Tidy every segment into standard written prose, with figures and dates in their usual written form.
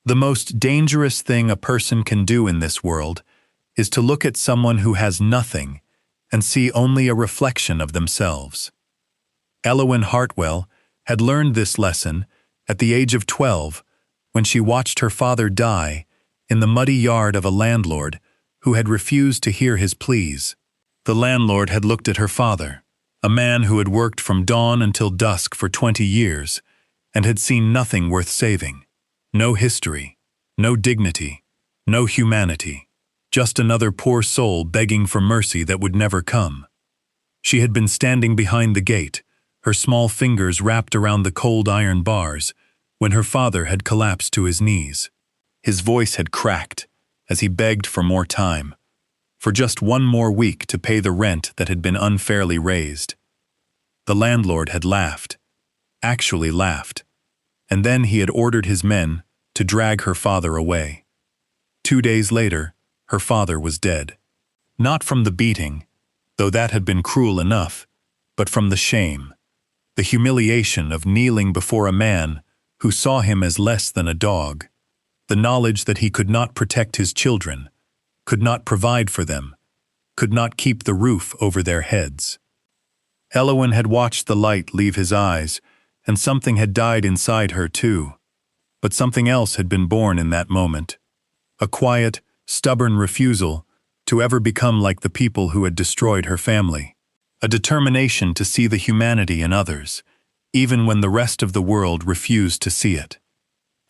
The most dangerous thing a person can do in this world is to look at someone who has nothing and see only a reflection of themselves. Elowen Hartwell had learned this lesson at the age of 12 when she watched her father die in the muddy yard of a landlord who had refused to hear his pleas. The landlord had looked at her father, a man who had worked from dawn until dusk for 20 years and had seen nothing worth saving. No history, no dignity, no humanity, just another poor soul begging for mercy that would never come. She had been standing behind the gate, her small fingers wrapped around the cold iron bars, when her father had collapsed to his knees. His voice had cracked as he begged for more time, for just one more week to pay the rent that had been unfairly raised. The landlord had laughed, actually laughed, and then he had ordered his men to drag her father away. 2 days later, her father was dead. Not from the beating, though that had been cruel enough, but from the shame, the humiliation of kneeling before a man who saw him as less than a dog, the knowledge that he could not protect his children, could not provide for them, could not keep the roof over their heads. Elowen had watched the light leave his eyes, and something had died inside her too. But something else had been born in that moment, a quiet, stubborn refusal to ever become like the people who had destroyed her family. A determination to see the humanity in others, even when the rest of the world refused to see it.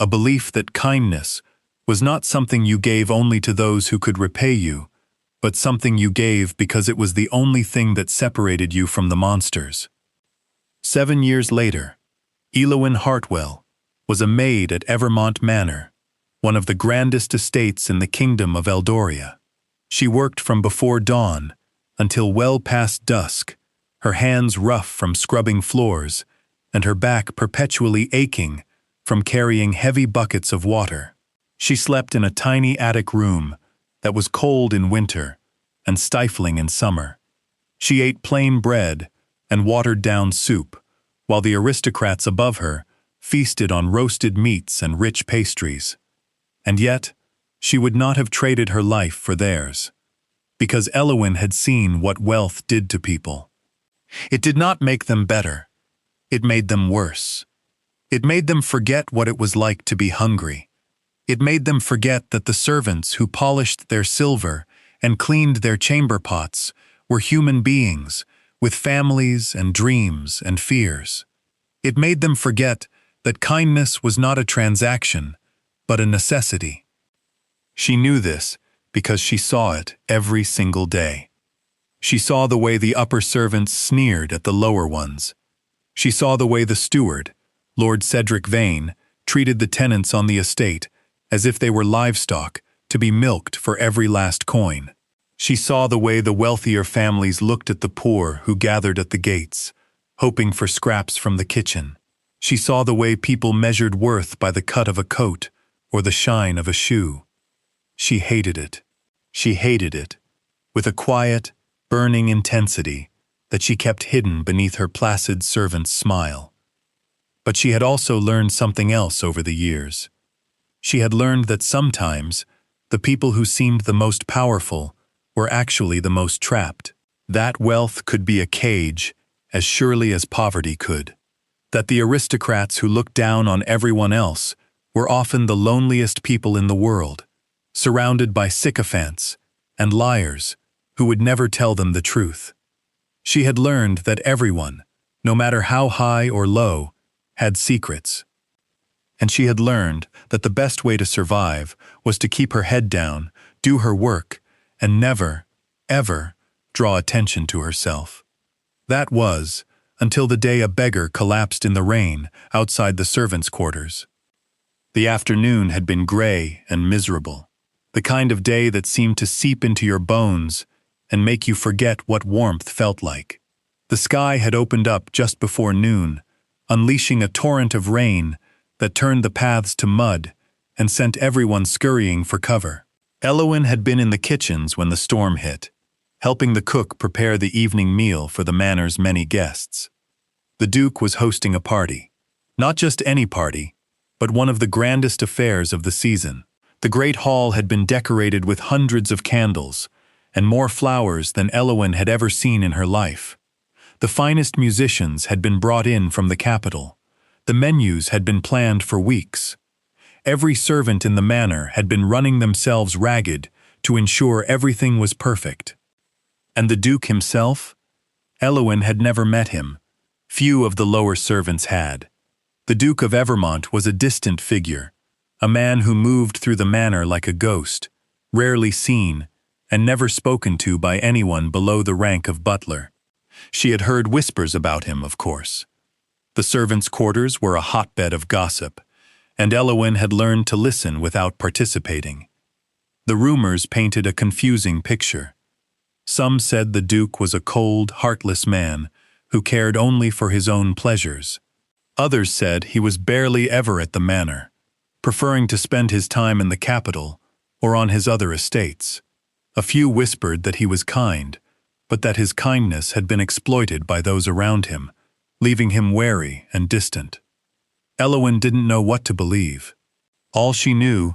A belief that kindness was not something you gave only to those who could repay you, but something you gave because it was the only thing that separated you from the monsters. 7 years later, Elowen Hartwell was a maid at Evermont Manor, one of the grandest estates in the kingdom of Eldoria. She worked from before dawn until well past dusk, her hands rough from scrubbing floors, and her back perpetually aching from carrying heavy buckets of water. She slept in a tiny attic room that was cold in winter and stifling in summer. She ate plain bread and watered-down soup, while the aristocrats above her feasted on roasted meats and rich pastries. And yet, she would not have traded her life for theirs, because Elowen had seen what wealth did to people. It did not make them better. It made them worse. It made them forget what it was like to be hungry. It made them forget that the servants who polished their silver and cleaned their chamber pots were human beings with families and dreams and fears. It made them forget that kindness was not a transaction, but a necessity. She knew this because she saw it every single day. She saw the way the upper servants sneered at the lower ones. She saw the way the steward, Lord Cedric Vane, treated the tenants on the estate as if they were livestock to be milked for every last coin. She saw the way the wealthier families looked at the poor who gathered at the gates, hoping for scraps from the kitchen. She saw the way people measured worth by the cut of a coat or the shine of a shoe. She hated it. She hated it, with a quiet, burning intensity that she kept hidden beneath her placid servant's smile. But she had also learned something else over the years. She had learned that sometimes the people who seemed the most powerful were actually the most trapped. That wealth could be a cage as surely as poverty could. That the aristocrats who looked down on everyone else were often the loneliest people in the world, surrounded by sycophants and liars who would never tell them the truth. She had learned that everyone, no matter how high or low, had secrets. And she had learned that the best way to survive was to keep her head down, do her work, and never, ever draw attention to herself. That was, until the day a beggar collapsed in the rain outside the servants' quarters. The afternoon had been gray and miserable, the kind of day that seemed to seep into your bones and make you forget what warmth felt like. The sky had opened up just before noon, unleashing a torrent of rain that turned the paths to mud and sent everyone scurrying for cover. Elowen had been in the kitchens when the storm hit, helping the cook prepare the evening meal for the manor's many guests. The Duke was hosting a party. Not just any party, but one of the grandest affairs of the season. The great hall had been decorated with hundreds of candles, and more flowers than Elowen had ever seen in her life. The finest musicians had been brought in from the capital. The menus had been planned for weeks. Every servant in the manor had been running themselves ragged to ensure everything was perfect. And the Duke himself? Elowen had never met him. Few of the lower servants had. The Duke of Evermont was a distant figure, a man who moved through the manor like a ghost, rarely seen, and never spoken to by anyone below the rank of butler. She had heard whispers about him, of course. The servants' quarters were a hotbed of gossip, and Elowen had learned to listen without participating. The rumors painted a confusing picture. Some said the Duke was a cold, heartless man who cared only for his own pleasures. Others said he was barely ever at the manor, preferring to spend his time in the capital or on his other estates. A few whispered that he was kind, but that his kindness had been exploited by those around him, leaving him wary and distant. Elowen didn't know what to believe. All she knew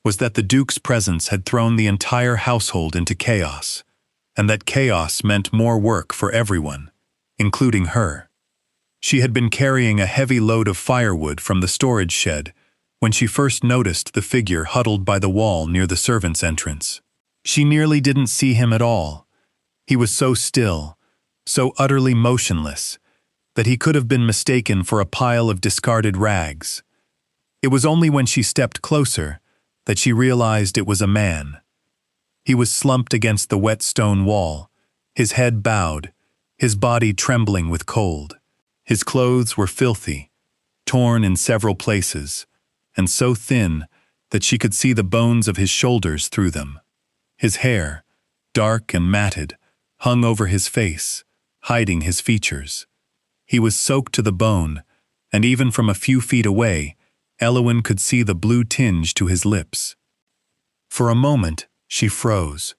was that the Duke's presence had thrown the entire household into chaos, and that chaos meant more work for everyone, including her. She had been carrying a heavy load of firewood from the storage shed when she first noticed the figure huddled by the wall near the servants' entrance. She nearly didn't see him at all. He was so still, so utterly motionless, that he could have been mistaken for a pile of discarded rags. It was only when she stepped closer that she realized it was a man. He was slumped against the wet stone wall, his head bowed, his body trembling with cold. His clothes were filthy, torn in several places, and so thin that she could see the bones of his shoulders through them. His hair, dark and matted, hung over his face, hiding his features. He was soaked to the bone, and even from a few feet away, Elowen could see the blue tinge to his lips. For a moment, she froze.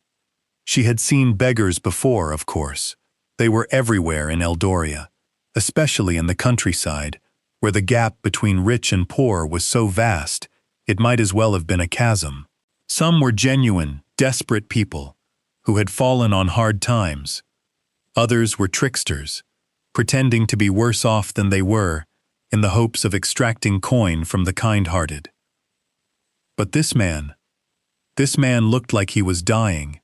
She had seen beggars before, of course. They were everywhere in Eldoria, especially in the countryside, where the gap between rich and poor was so vast, it might as well have been a chasm. Some were genuine, desperate people who had fallen on hard times. Others were tricksters, pretending to be worse off than they were in the hopes of extracting coin from the kind-hearted. But this man looked like he was dying.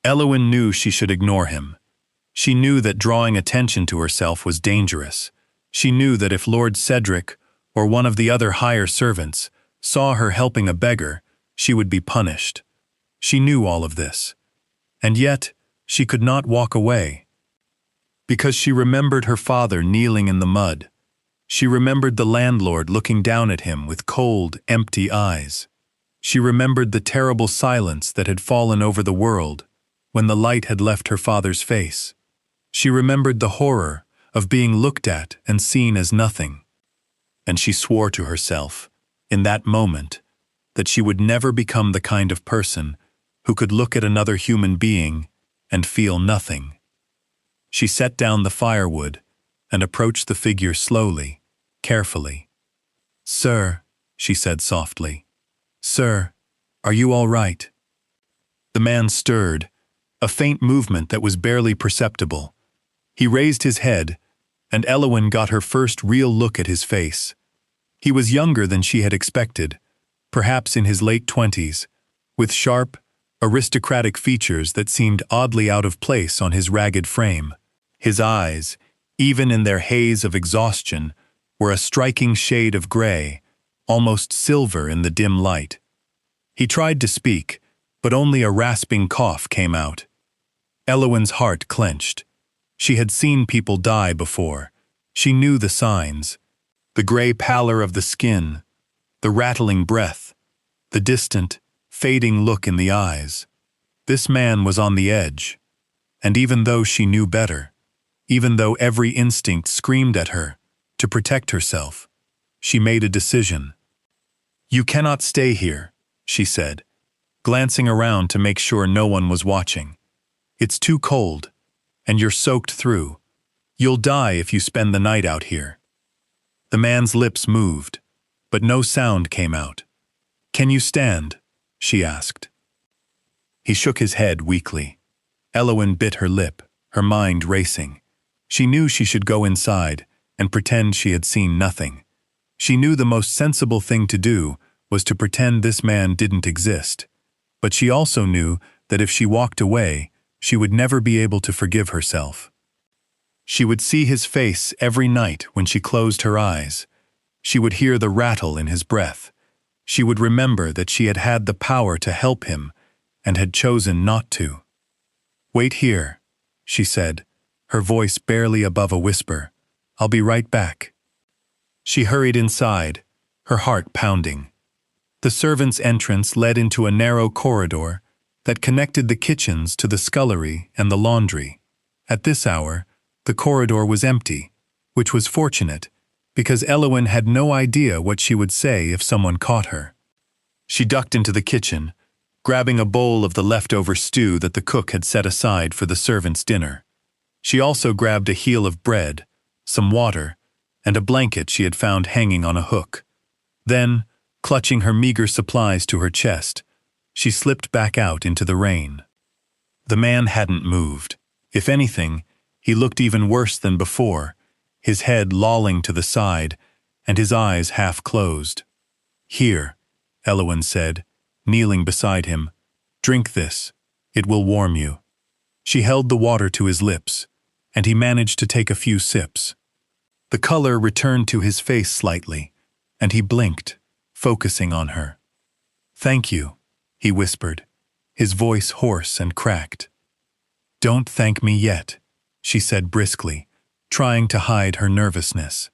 Elowen knew she should ignore him. She knew that drawing attention to herself was dangerous. She knew that if Lord Cedric or one of the other higher servants saw her helping a beggar, she would be punished. She knew all of this. And yet, she could not walk away. Because she remembered her father kneeling in the mud. She remembered the landlord looking down at him with cold, empty eyes. She remembered the terrible silence that had fallen over the world when the light had left her father's face. She remembered the horror of being looked at and seen as nothing. And she swore to herself, in that moment, that she would never become the kind of person who could look at another human being and feel nothing. She set down the firewood and approached the figure slowly, carefully. "Sir," she said softly. "Sir, are you all right?" The man stirred, a faint movement that was barely perceptible. He raised his head, and Elowen got her first real look at his face. He was younger than she had expected, perhaps in his late 20s, with sharp, aristocratic features that seemed oddly out of place on his ragged frame. His eyes, even in their haze of exhaustion, were a striking shade of gray, almost silver in the dim light. He tried to speak, but only a rasping cough came out. Elowen's heart clenched. She had seen people die before. She knew the signs. The gray pallor of the skin, the rattling breath, the distant, fading look in the eyes. This man was on the edge. And even though she knew better, even though every instinct screamed at her to protect herself, she made a decision. "You cannot stay here," she said, glancing around to make sure no one was watching. "It's too cold, and you're soaked through. You'll die if you spend the night out here." The man's lips moved. but no sound came out. "Can you stand?" she asked. He shook his head weakly. Elowen bit her lip, her mind racing. She knew she should go inside and pretend she had seen nothing. She knew the most sensible thing to do was to pretend this man didn't exist. But she also knew that if she walked away, she would never be able to forgive herself. She would see his face every night when she closed her eyes. She would hear the rattle in his breath. She would remember that she had had the power to help him and had chosen not to. "Wait here," she said, her voice barely above a whisper. "I'll be right back." She hurried inside, her heart pounding. The servants' entrance led into a narrow corridor that connected the kitchens to the scullery and the laundry. At this hour, the corridor was empty, which was fortunate, because Elowen had no idea what she would say if someone caught her. She ducked into the kitchen, grabbing a bowl of the leftover stew that the cook had set aside for the servants' dinner. She also grabbed a heel of bread, some water, and a blanket she had found hanging on a hook. Then, clutching her meager supplies to her chest, she slipped back out into the rain. The man hadn't moved. If anything, he looked even worse than before, his head lolling to the side and his eyes half closed. "Here," Elowen said, kneeling beside him. "Drink this. It will warm you." She held the water to his lips, and he managed to take a few sips. The color returned to his face slightly, and he blinked, focusing on her. "Thank you," he whispered, his voice hoarse and cracked. "Don't thank me yet," she said briskly, trying to hide her nervousness.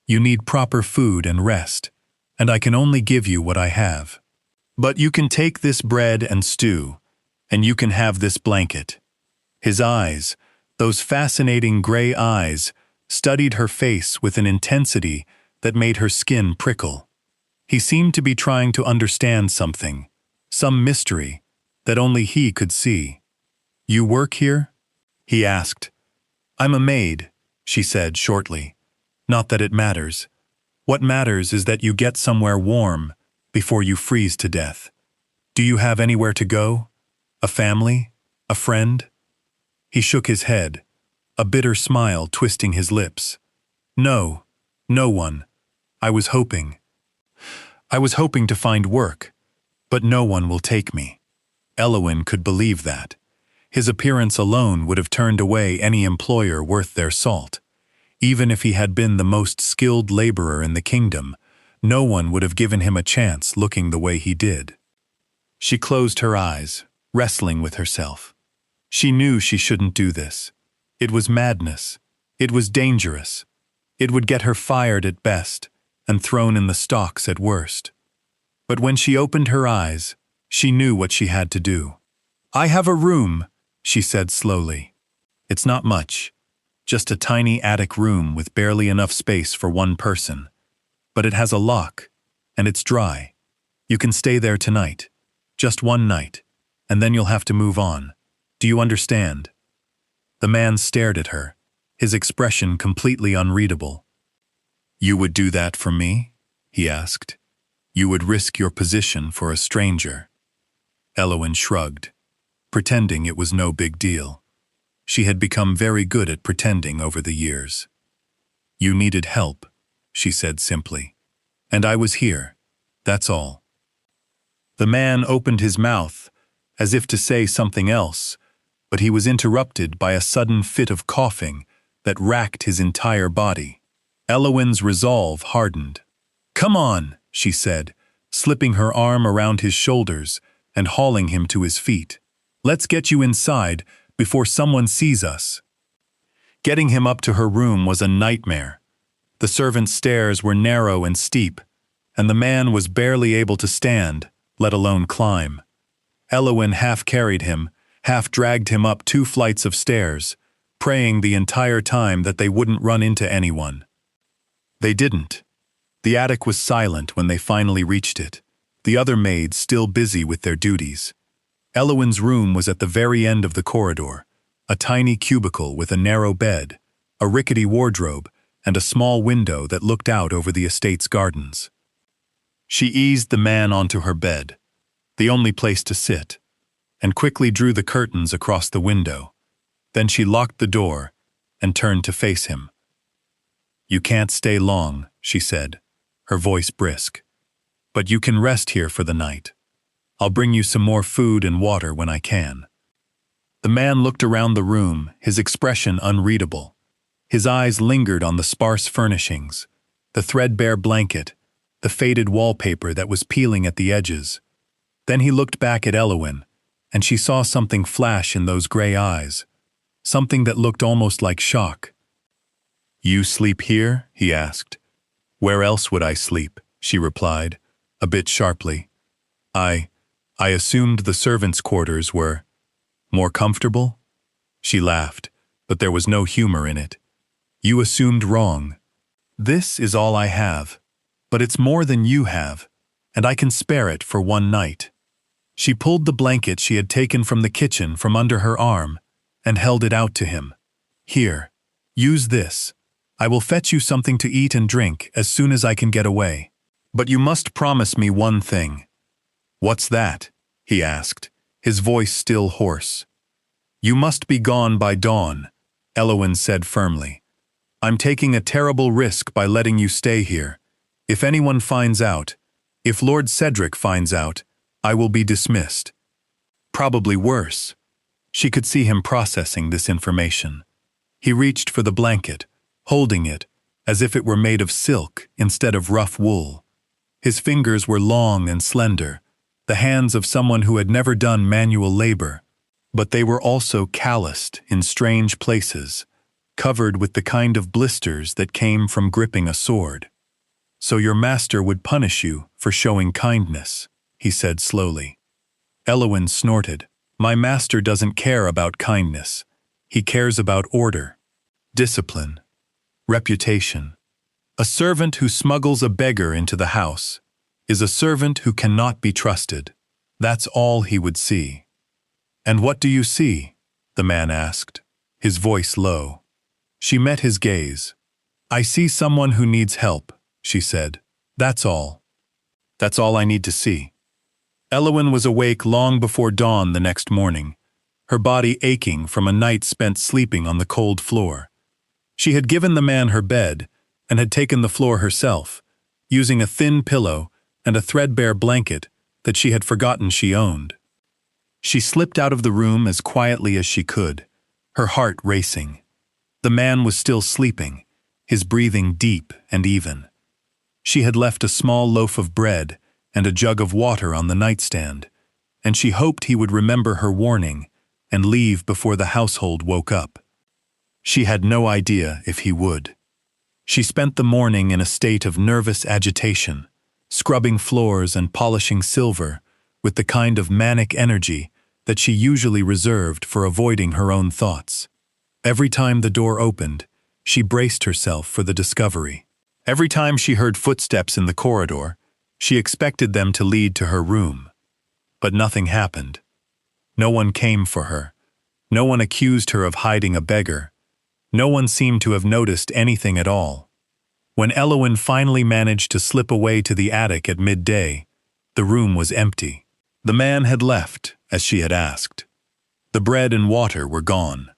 "You need proper food and rest, and I can only give you what I have. But you can take this bread and stew, and you can have this blanket." His eyes, those fascinating gray eyes, studied her face with an intensity that made her skin prickle. He seemed to be trying to understand something, some mystery that only he could see. "You work here?" he asked. "I'm a maid," she said shortly. "Not that it matters. What matters is that you get somewhere warm before you freeze to death. Do you have anywhere to go? A family? A friend?" He shook his head, a bitter smile twisting his lips. "No, no one. I was hoping to find work, but no one will take me." Elowen could believe that. His appearance alone would have turned away any employer worth their salt. Even if he had been the most skilled laborer in the kingdom, no one would have given him a chance looking the way he did. She closed her eyes, wrestling with herself. She knew she shouldn't do this. It was madness. It was dangerous. It would get her fired at best and thrown in the stocks at worst. But when she opened her eyes, she knew what she had to do. "I have a room," she said slowly. "It's not much, just a tiny attic room with barely enough space for one person. But it has a lock, and it's dry. You can stay there tonight, just one night, and then you'll have to move on. Do you understand?" The man stared at her, his expression completely unreadable. "You would do that for me?" he asked. "You would risk your position for a stranger?" Elowen shrugged, pretending it was no big deal. She had become very good at pretending over the years. "You needed help," she said simply. "And I was here. That's all." The man opened his mouth, as if to say something else, but he was interrupted by a sudden fit of coughing that racked his entire body. Elowen's resolve hardened. "Come on," she said, slipping her arm around his shoulders and hauling him to his feet. "Let's get you inside before someone sees us." Getting him up to her room was a nightmare. The servants' stairs were narrow and steep, and the man was barely able to stand, let alone climb. Elowen half carried him, half dragged him up 2 flights of stairs, praying the entire time that they wouldn't run into anyone. They didn't. The attic was silent when they finally reached it, the other maids still busy with their duties. Elowen's room was at the very end of the corridor, a tiny cubicle with a narrow bed, a rickety wardrobe, and a small window that looked out over the estate's gardens. She eased the man onto her bed, the only place to sit, and quickly drew the curtains across the window. Then she locked the door and turned to face him. "You can't stay long," she said, her voice brisk. "But you can rest here for the night. I'll bring you some more food and water when I can." The man looked around the room, his expression unreadable. His eyes lingered on the sparse furnishings, the threadbare blanket, the faded wallpaper that was peeling at the edges. Then he looked back at Elowen, and she saw something flash in those gray eyes, something that looked almost like shock. "You sleep here?" he asked. "Where else would I sleep?" she replied, a bit sharply. I assumed the servants' quarters were more comfortable?" She laughed, but there was no humor in it. "You assumed wrong. This is all I have, but it's more than you have, and I can spare it for one night." She pulled the blanket she had taken from the kitchen from under her arm and held it out to him. "Here, use this. I will fetch you something to eat and drink as soon as I can get away. But you must promise me one thing." "What's that?" he asked, his voice still hoarse. "You must be gone by dawn," Elowen said firmly. "I'm taking a terrible risk by letting you stay here. If anyone finds out, if Lord Cedric finds out, I will be dismissed. Probably worse." She could see him processing this information. He reached for the blanket, holding it as if it were made of silk instead of rough wool. His fingers were long and slender, the hands of someone who had never done manual labor, but they were also calloused in strange places, covered with the kind of blisters that came from gripping a sword. "So your master would punish you for showing kindness," he said slowly. Elowen snorted. "My master doesn't care about kindness. He cares about order, discipline, reputation. A servant who smuggles a beggar into the house is a servant who cannot be trusted. That's all he would see." "And what do you see?" the man asked, his voice low. She met his gaze. "I see someone who needs help," she said. "That's all. That's all I need to see." Elowen was awake long before dawn the next morning, her body aching from a night spent sleeping on the cold floor. She had given the man her bed and had taken the floor herself, using a thin pillow and a threadbare blanket that she had forgotten she owned. She slipped out of the room as quietly as she could, her heart racing. The man was still sleeping, his breathing deep and even. She had left a small loaf of bread and a jug of water on the nightstand, and she hoped he would remember her warning and leave before the household woke up. She had no idea if he would. She spent the morning in a state of nervous agitation, scrubbing floors and polishing silver with the kind of manic energy that she usually reserved for avoiding her own thoughts. Every time the door opened, she braced herself for the discovery. Every time she heard footsteps in the corridor, she expected them to lead to her room. But nothing happened. No one came for her. No one accused her of hiding a beggar. No one seemed to have noticed anything at all. When Elowen finally managed to slip away to the attic at midday, the room was empty. The man had left, as she had asked. The bread and water were gone.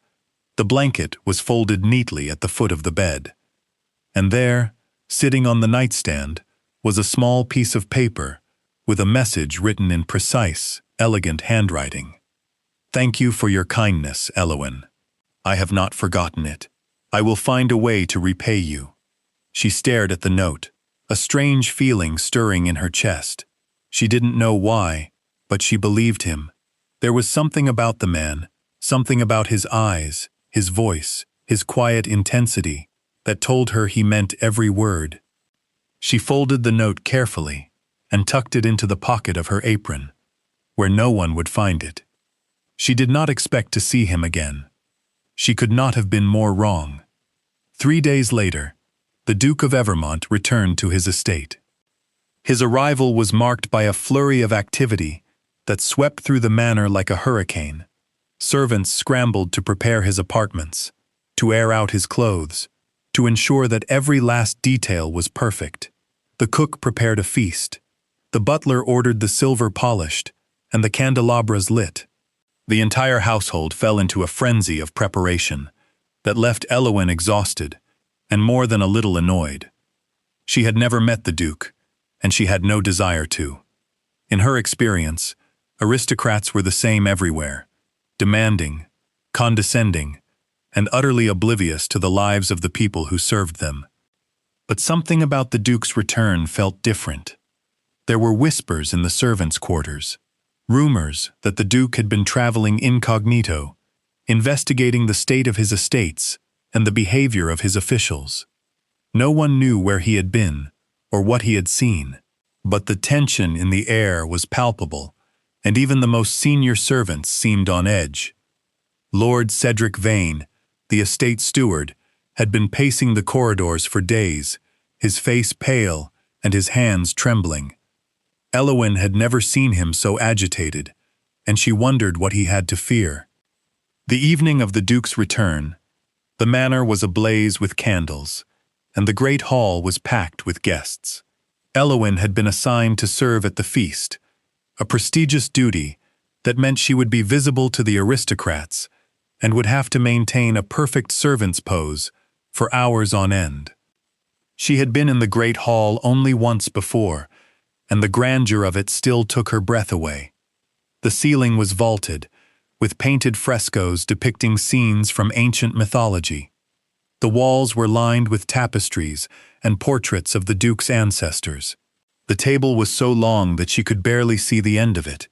The blanket was folded neatly at the foot of the bed. And there, sitting on the nightstand, was a small piece of paper with a message written in precise, elegant handwriting. "Thank you for your kindness, Elowen. I have not forgotten it. I will find a way to repay you." She stared at the note, a strange feeling stirring in her chest. She didn't know why, but she believed him. There was something about the man, something about his eyes, his voice, his quiet intensity, that told her he meant every word. She folded the note carefully and tucked it into the pocket of her apron, where no one would find it. She did not expect to see him again. She could not have been more wrong. 3 days later, the Duke of Evermont returned to his estate. His arrival was marked by a flurry of activity that swept through the manor like a hurricane. Servants scrambled to prepare his apartments, to air out his clothes, to ensure that every last detail was perfect. The cook prepared a feast, The butler ordered the silver polished, and the candelabras lit. The entire household fell into a frenzy of preparation that left Elowen exhausted and more than a little annoyed. She had never met the Duke, and she had no desire to. In her experience, aristocrats were the same everywhere, demanding, condescending, and utterly oblivious to the lives of the people who served them. But something about the Duke's return felt different. There were whispers in the servants' quarters, rumors that the Duke had been traveling incognito, investigating the state of his estates and the behavior of his officials. No one knew where he had been or what he had seen, but the tension in the air was palpable, and even the most senior servants seemed on edge. Lord Cedric Vane, the estate steward, had been pacing the corridors for days, his face pale and his hands trembling. Elowen had never seen him so agitated, and she wondered what he had to fear. The evening of the Duke's return, the manor was ablaze with candles, and the great hall was packed with guests. Elowen had been assigned to serve at the feast, a prestigious duty that meant she would be visible to the aristocrats and would have to maintain a perfect servant's pose for hours on end. She had been in the great hall only once before, and the grandeur of it still took her breath away. The ceiling was vaulted, with painted frescoes depicting scenes from ancient mythology. The walls were lined with tapestries and portraits of the Duke's ancestors. The table was so long that she could barely see the end of it,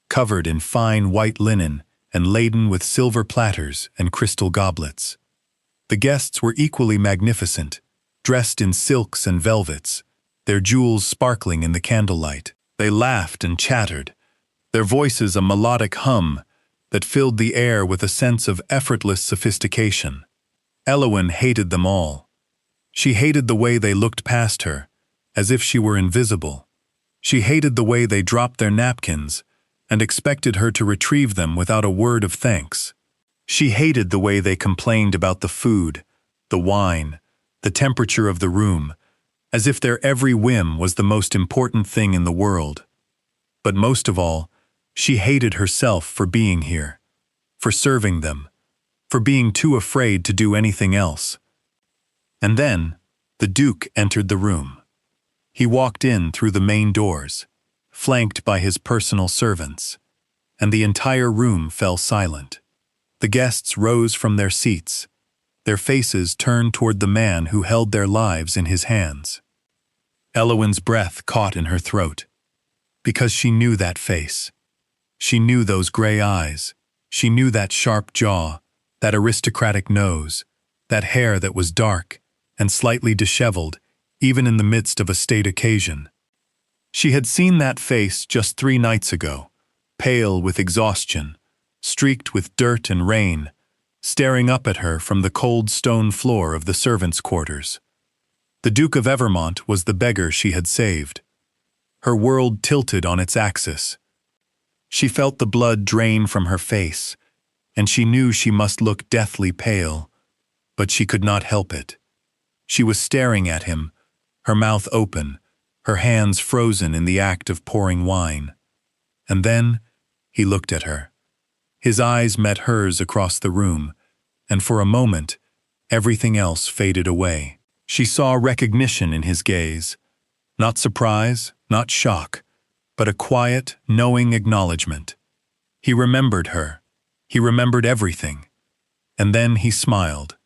covered in fine white linen and laden with silver platters and crystal goblets. The guests were equally magnificent, dressed in silks and velvets, their jewels sparkling in the candlelight. They laughed and chattered, their voices a melodic hum that filled the air with a sense of effortless sophistication. Elowen hated them all. She hated the way they looked past her, as if she were invisible. She hated the way they dropped their napkins and expected her to retrieve them without a word of thanks. She hated the way they complained about the food, the wine, the temperature of the room, as if their every whim was the most important thing in the world. But most of all, she hated herself for being here, for serving them, for being too afraid to do anything else. And then, the Duke entered the room. He walked in through the main doors, flanked by his personal servants, and the entire room fell silent. The guests rose from their seats, their faces turned toward the man who held their lives in his hands. Elowen's breath caught in her throat, because she knew that face. She knew those gray eyes. She knew that sharp jaw, that aristocratic nose, that hair that was dark and slightly disheveled, even in the midst of a state occasion. She had seen that face just 3 nights ago, pale with exhaustion, streaked with dirt and rain, staring up at her from the cold stone floor of the servants' quarters. The Duke of Evermont was the beggar she had saved. Her world tilted on its axis. She felt the blood drain from her face, and she knew she must look deathly pale, but she could not help it. She was staring at him, her mouth open, her hands frozen in the act of pouring wine. And then he looked at her. His eyes met hers across the room, and for a moment, everything else faded away. She saw recognition in his gaze, not surprise, not shock, but a quiet, knowing acknowledgement. He remembered her. He remembered everything. And then he smiled.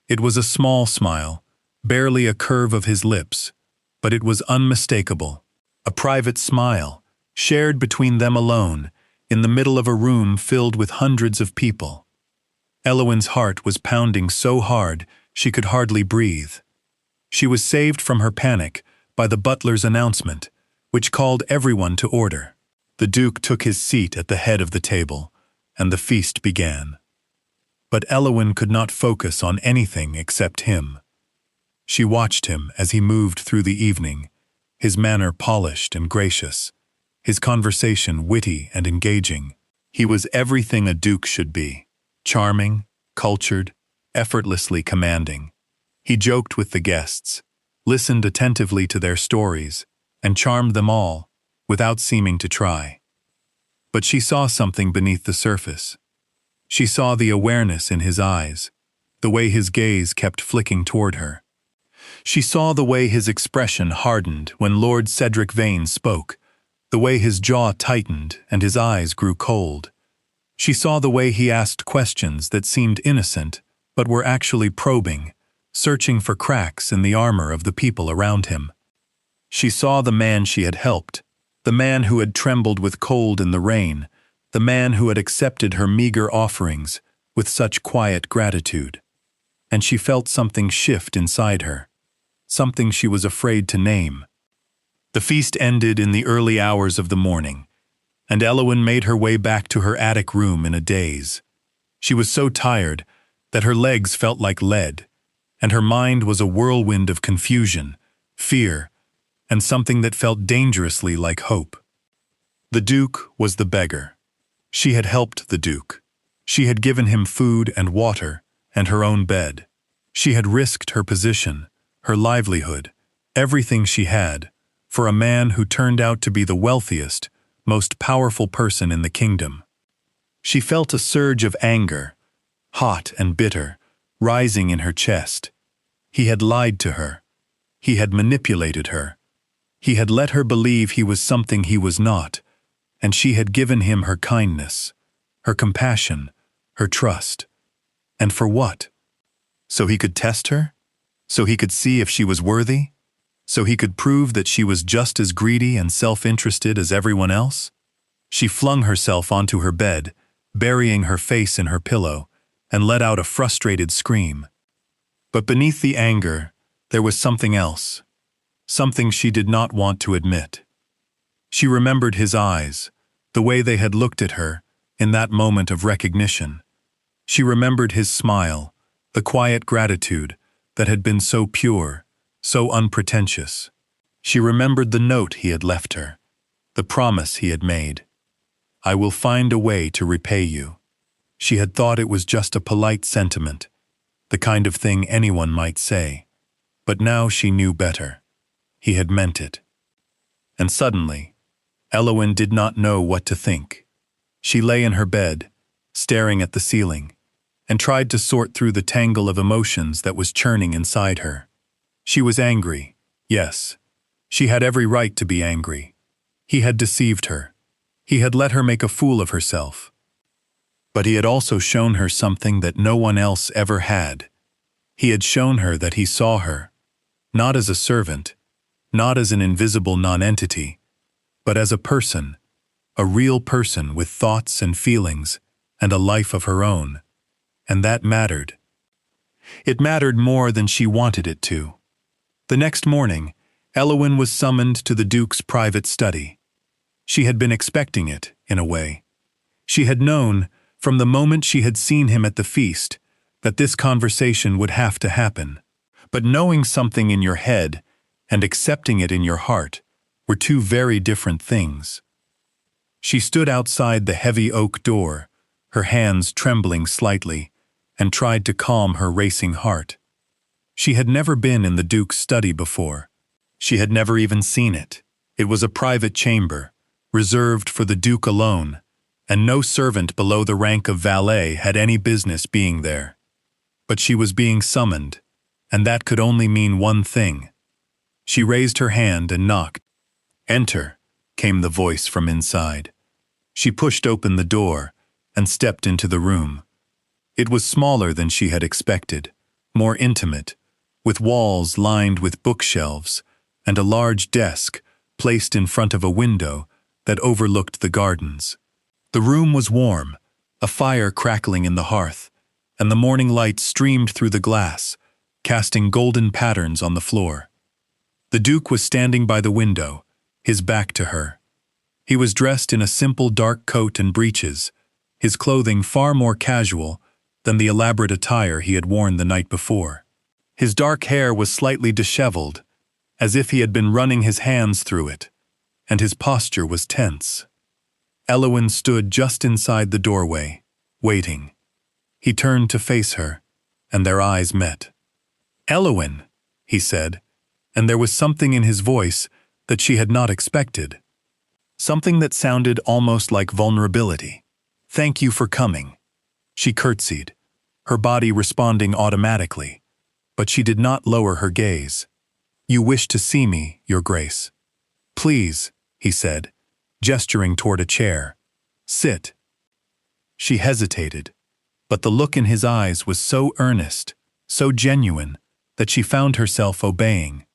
It was a small smile, barely a curve of his lips, but it was unmistakable. A private smile, shared between them alone, in the middle of a room filled with hundreds of people. Elowen's heart was pounding so hard she could hardly breathe. She was saved from her panic by the butler's announcement, which called everyone to order. The Duke took his seat at the head of the table, and the feast began. But Elowen could not focus on anything except him. She watched him as he moved through the evening, his manner polished and gracious, his conversation witty and engaging. He was everything a duke should be, charming, cultured, effortlessly commanding. He joked with the guests, listened attentively to their stories, and charmed them all, without seeming to try. But she saw something beneath the surface. She saw the awareness in his eyes, the way his gaze kept flicking toward her. She saw the way his expression hardened when Lord Cedric Vane spoke, the way his jaw tightened and his eyes grew cold. She saw the way he asked questions that seemed innocent, but were actually probing, searching for cracks in the armor of the people around him. She saw the man she had helped, the man who had trembled with cold in the rain, the man who had accepted her meager offerings with such quiet gratitude. And she felt something shift inside her, something she was afraid to name. The feast ended in the early hours of the morning, and Elowen made her way back to her attic room in a daze. She was so tired that her legs felt like lead, and her mind was a whirlwind of confusion, fear, and something that felt dangerously like hope. The Duke was the beggar. She had helped the Duke. She had given him food and water and her own bed. She had risked her position, her livelihood, everything she had, for a man who turned out to be the wealthiest, most powerful person in the kingdom. She felt a surge of anger, hot and bitter, rising in her chest. He had lied to her. He had manipulated her. He had let her believe he was something he was not, and she had given him her kindness, her compassion, her trust. And for what? So he could test her? So he could see if she was worthy? So he could prove that she was just as greedy and self-interested as everyone else? She flung herself onto her bed, burying her face in her pillow, and let out a frustrated scream. But beneath the anger, there was something else, something she did not want to admit. She remembered his eyes, the way they had looked at her in that moment of recognition. She remembered his smile, the quiet gratitude that had been so pure, so unpretentious. She remembered the note he had left her, the promise he had made. "I will find a way to repay you." She had thought it was just a polite sentiment, the kind of thing anyone might say. But now she knew better. He had meant it. And suddenly, Elowen did not know what to think. She lay in her bed, staring at the ceiling, and tried to sort through the tangle of emotions that was churning inside her. She was angry, yes. She had every right to be angry. He had deceived her. He had let her make a fool of herself. But he had also shown her something that no one else ever had. He had shown her that he saw her, not as a servant, not as an invisible nonentity, but as a person, a real person with thoughts and feelings and a life of her own. And that mattered. It mattered more than she wanted it to. The next morning, Elowen was summoned to the Duke's private study. She had been expecting it, in a way. She had known, from the moment she had seen him at the feast, that this conversation would have to happen. But knowing something in your head and accepting it in your heart were two very different things. She stood outside the heavy oak door, her hands trembling slightly, and tried to calm her racing heart. She had never been in the Duke's study before. She had never even seen it. It was a private chamber, reserved for the Duke alone, and no servant below the rank of valet had any business being there. But she was being summoned, and that could only mean one thing. She raised her hand and knocked. "Enter," came the voice from inside. She pushed open the door and stepped into the room. It was smaller than she had expected, more intimate, with walls lined with bookshelves and a large desk placed in front of a window that overlooked the gardens. The room was warm, a fire crackling in the hearth, and the morning light streamed through the glass, casting golden patterns on the floor. The Duke was standing by the window, his back to her. He was dressed in a simple dark coat and breeches, his clothing far more casual than the elaborate attire he had worn the night before. His dark hair was slightly disheveled, as if he had been running his hands through it, and his posture was tense. Elowen stood just inside the doorway, waiting. He turned to face her, and their eyes met. "Elowen," he said, and there was something in his voice that she had not expected. something that sounded almost like vulnerability. "Thank you for coming." She curtsied, her body responding automatically, but she did not lower her gaze. "You wish to see me, Your Grace." "Please," he said, gesturing toward a chair. "Sit." She hesitated, but the look in his eyes was so earnest, so genuine, that she found herself obeying.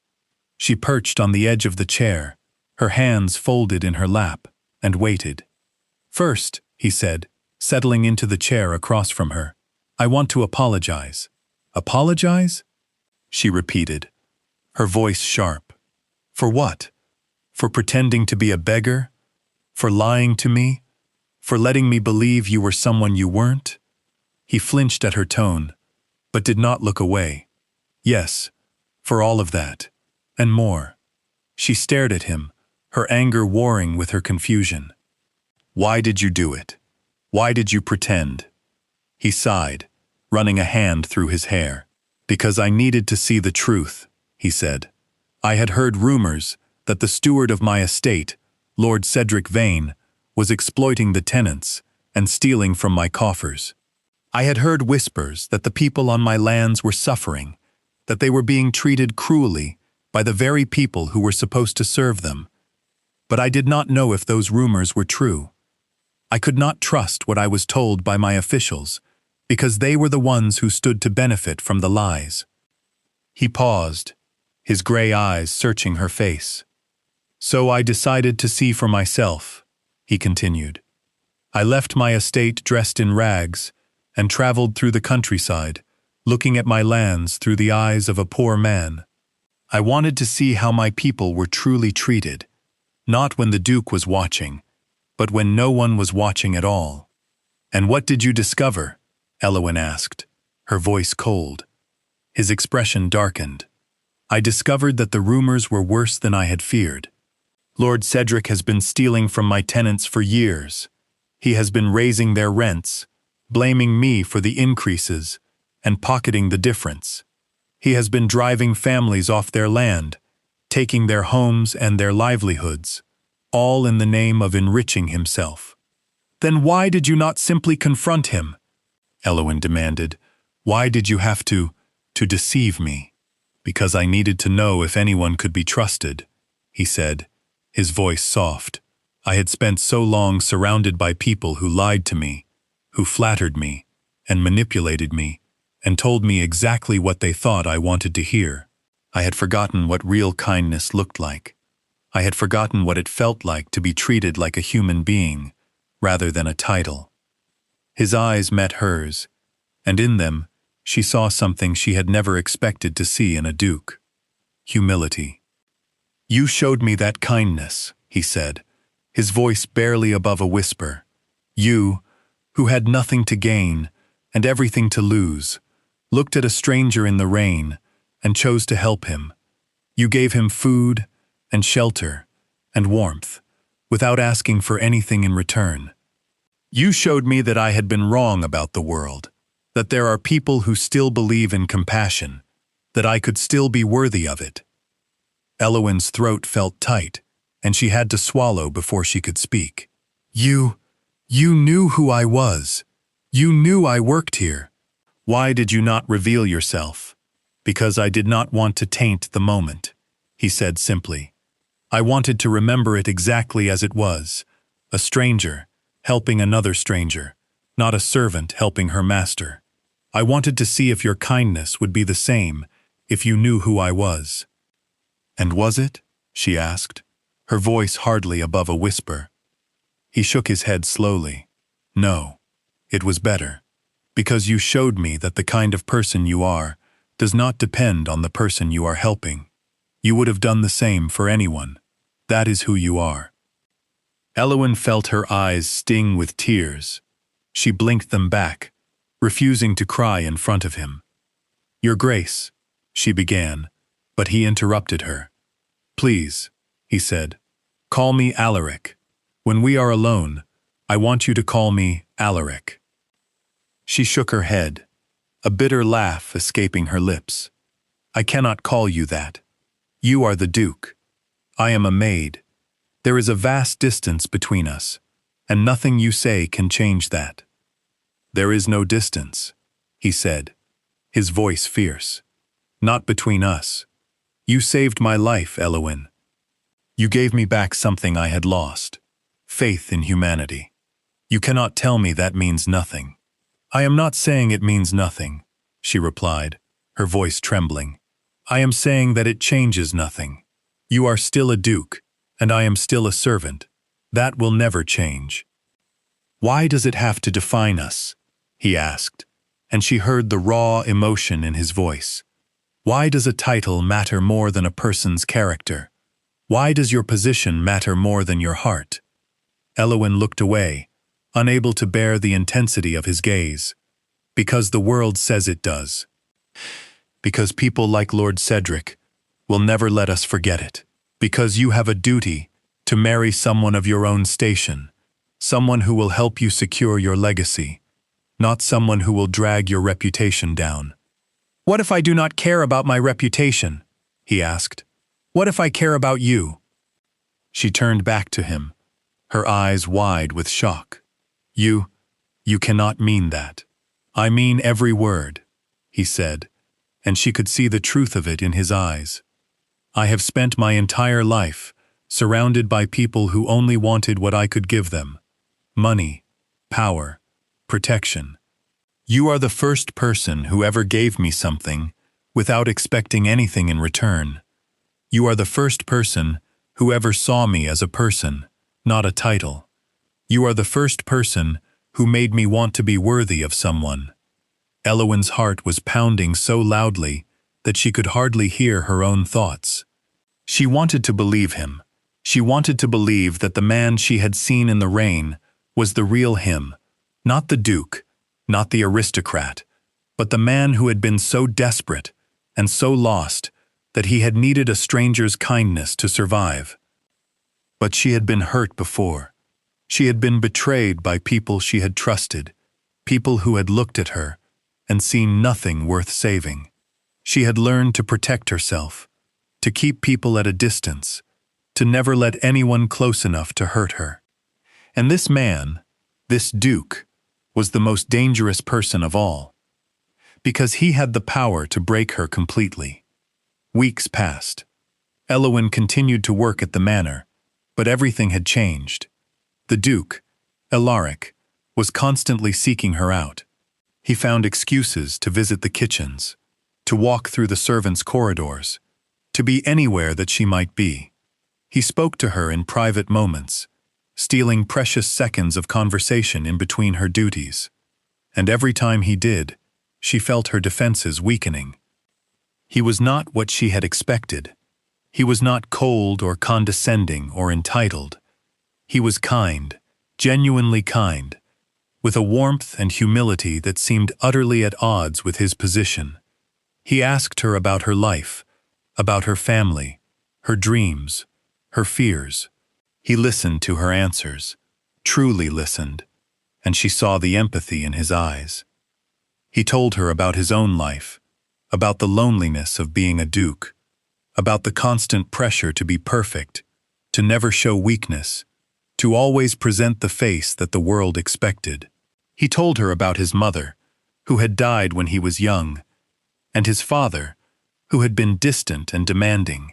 She perched on the edge of the chair, her hands folded in her lap, and waited. "First," he said, settling into the chair across from her, "I want to apologize." "Apologize?" she repeated, her voice sharp. "For what? For pretending to be a beggar? For lying to me? For letting me believe you were someone you weren't?" He flinched at her tone, but did not look away. "Yes, for all of that, and more." She stared at him, her anger warring with her confusion. "Why did you do it? Why did you pretend?" He sighed, running a hand through his hair. "Because I needed to see the truth," he said. "I had heard rumors that the steward of my estate, Lord Cedric Vane, was exploiting the tenants and stealing from my coffers. I had heard whispers that the people on my lands were suffering, that they were being treated cruelly by the very people who were supposed to serve them. But I did not know if those rumors were true. I could not trust what I was told by my officials, because they were the ones who stood to benefit from the lies." He paused, his gray eyes searching her face. "So I decided to see for myself," he continued. "I left my estate dressed in rags and traveled through the countryside, looking at my lands through the eyes of a poor man. I wanted to see how my people were truly treated, not when the Duke was watching, but when no one was watching at all." "And what did you discover?" Elowen asked, her voice cold. His expression darkened. "I discovered that the rumors were worse than I had feared. Lord Cedric has been stealing from my tenants for years. He has been raising their rents, blaming me for the increases, and pocketing the difference. He has been driving families off their land, taking their homes and their livelihoods, all in the name of enriching himself." "Then why did you not simply confront him?" Elowen demanded. "Why did you have to deceive me?" "Because I needed to know if anyone could be trusted," he said, his voice soft. "I had spent so long surrounded by people who lied to me, who flattered me, and manipulated me, and told me exactly what they thought I wanted to hear. I had forgotten what real kindness looked like. I had forgotten what it felt like to be treated like a human being, rather than a title." His eyes met hers, and in them she saw something she had never expected to see in a duke: humility. "You showed me that kindness," he said, his voice barely above a whisper. "You, who had nothing to gain and everything to lose, looked at a stranger in the rain and chose to help him. You gave him food and shelter and warmth, without asking for anything in return. You showed me that I had been wrong about the world, that there are people who still believe in compassion, that I could still be worthy of it." Elowen's throat felt tight, and she had to swallow before she could speak. You knew who I was. You knew I worked here. Why did you not reveal yourself?" "Because I did not want to taint the moment," he said simply. "I wanted to remember it exactly as it was, a stranger helping another stranger, not a servant helping her master. I wanted to see if your kindness would be the same if you knew who I was." "And was it?" she asked, her voice hardly above a whisper. He shook his head slowly. "No, it was better, because you showed me that the kind of person you are does not depend on the person you are helping. You would have done the same for anyone. That is who you are." Elowen felt her eyes sting with tears. She blinked them back, refusing to cry in front of him. "Your Grace," she began, but he interrupted her. "Please," he said, "call me Alaric. When we are alone, I want you to call me Alaric." She shook her head, a bitter laugh escaping her lips. "I cannot call you that. You are the Duke. I am a maid. There is a vast distance between us, and nothing you say can change that." "There is no distance," he said, his voice fierce. "Not between us. You saved my life, Elowen. You gave me back something I had lost, faith in humanity. You cannot tell me that means nothing." "I am not saying it means nothing," she replied, her voice trembling. "I am saying that it changes nothing. You are still a duke, and I am still a servant. That will never change." "Why does it have to define us?" he asked, and she heard the raw emotion in his voice. "Why does a title matter more than a person's character? Why does your position matter more than your heart?" Elowen looked away, unable to bear the intensity of his gaze. "Because the world says it does. Because people like Lord Cedric will never let us forget it. Because you have a duty to marry someone of your own station, someone who will help you secure your legacy, not someone who will drag your reputation down." "What if I do not care about my reputation?" he asked. "What if I care about you?" She turned back to him, her eyes wide with shock. You cannot mean that." "I mean every word," he said, and she could see the truth of it in his eyes. "I have spent my entire life surrounded by people who only wanted what I could give them: money, power, protection. You are the first person who ever gave me something without expecting anything in return. You are the first person who ever saw me as a person, not a title. You are the first person who made me want to be worthy of someone." Elowen's heart was pounding so loudly that she could hardly hear her own thoughts. She wanted to believe him. She wanted to believe that the man she had seen in the rain was the real him, not the duke, not the aristocrat, but the man who had been so desperate and so lost that he had needed a stranger's kindness to survive. But she had been hurt before. She had been betrayed by people she had trusted, people who had looked at her and seen nothing worth saving. She had learned to protect herself, to keep people at a distance, to never let anyone close enough to hurt her. And this man, this duke, was the most dangerous person of all, because he had the power to break her completely. Weeks passed. Elowen continued to work at the manor, but everything had changed. The Duke, Alaric, was constantly seeking her out. He found excuses to visit the kitchens, to walk through the servants' corridors, to be anywhere that she might be. He spoke to her in private moments, stealing precious seconds of conversation in between her duties. And every time he did, she felt her defenses weakening. He was not what she had expected. He was not cold or condescending or entitled. He was kind, genuinely kind, with a warmth and humility that seemed utterly at odds with his position. He asked her about her life, about her family, her dreams, her fears. He listened to her answers, truly listened, and she saw the empathy in his eyes. He told her about his own life, about the loneliness of being a duke, about the constant pressure to be perfect, to never show weakness, to always present the face that the world expected. He told her about his mother, who had died when he was young, and his father, who had been distant and demanding.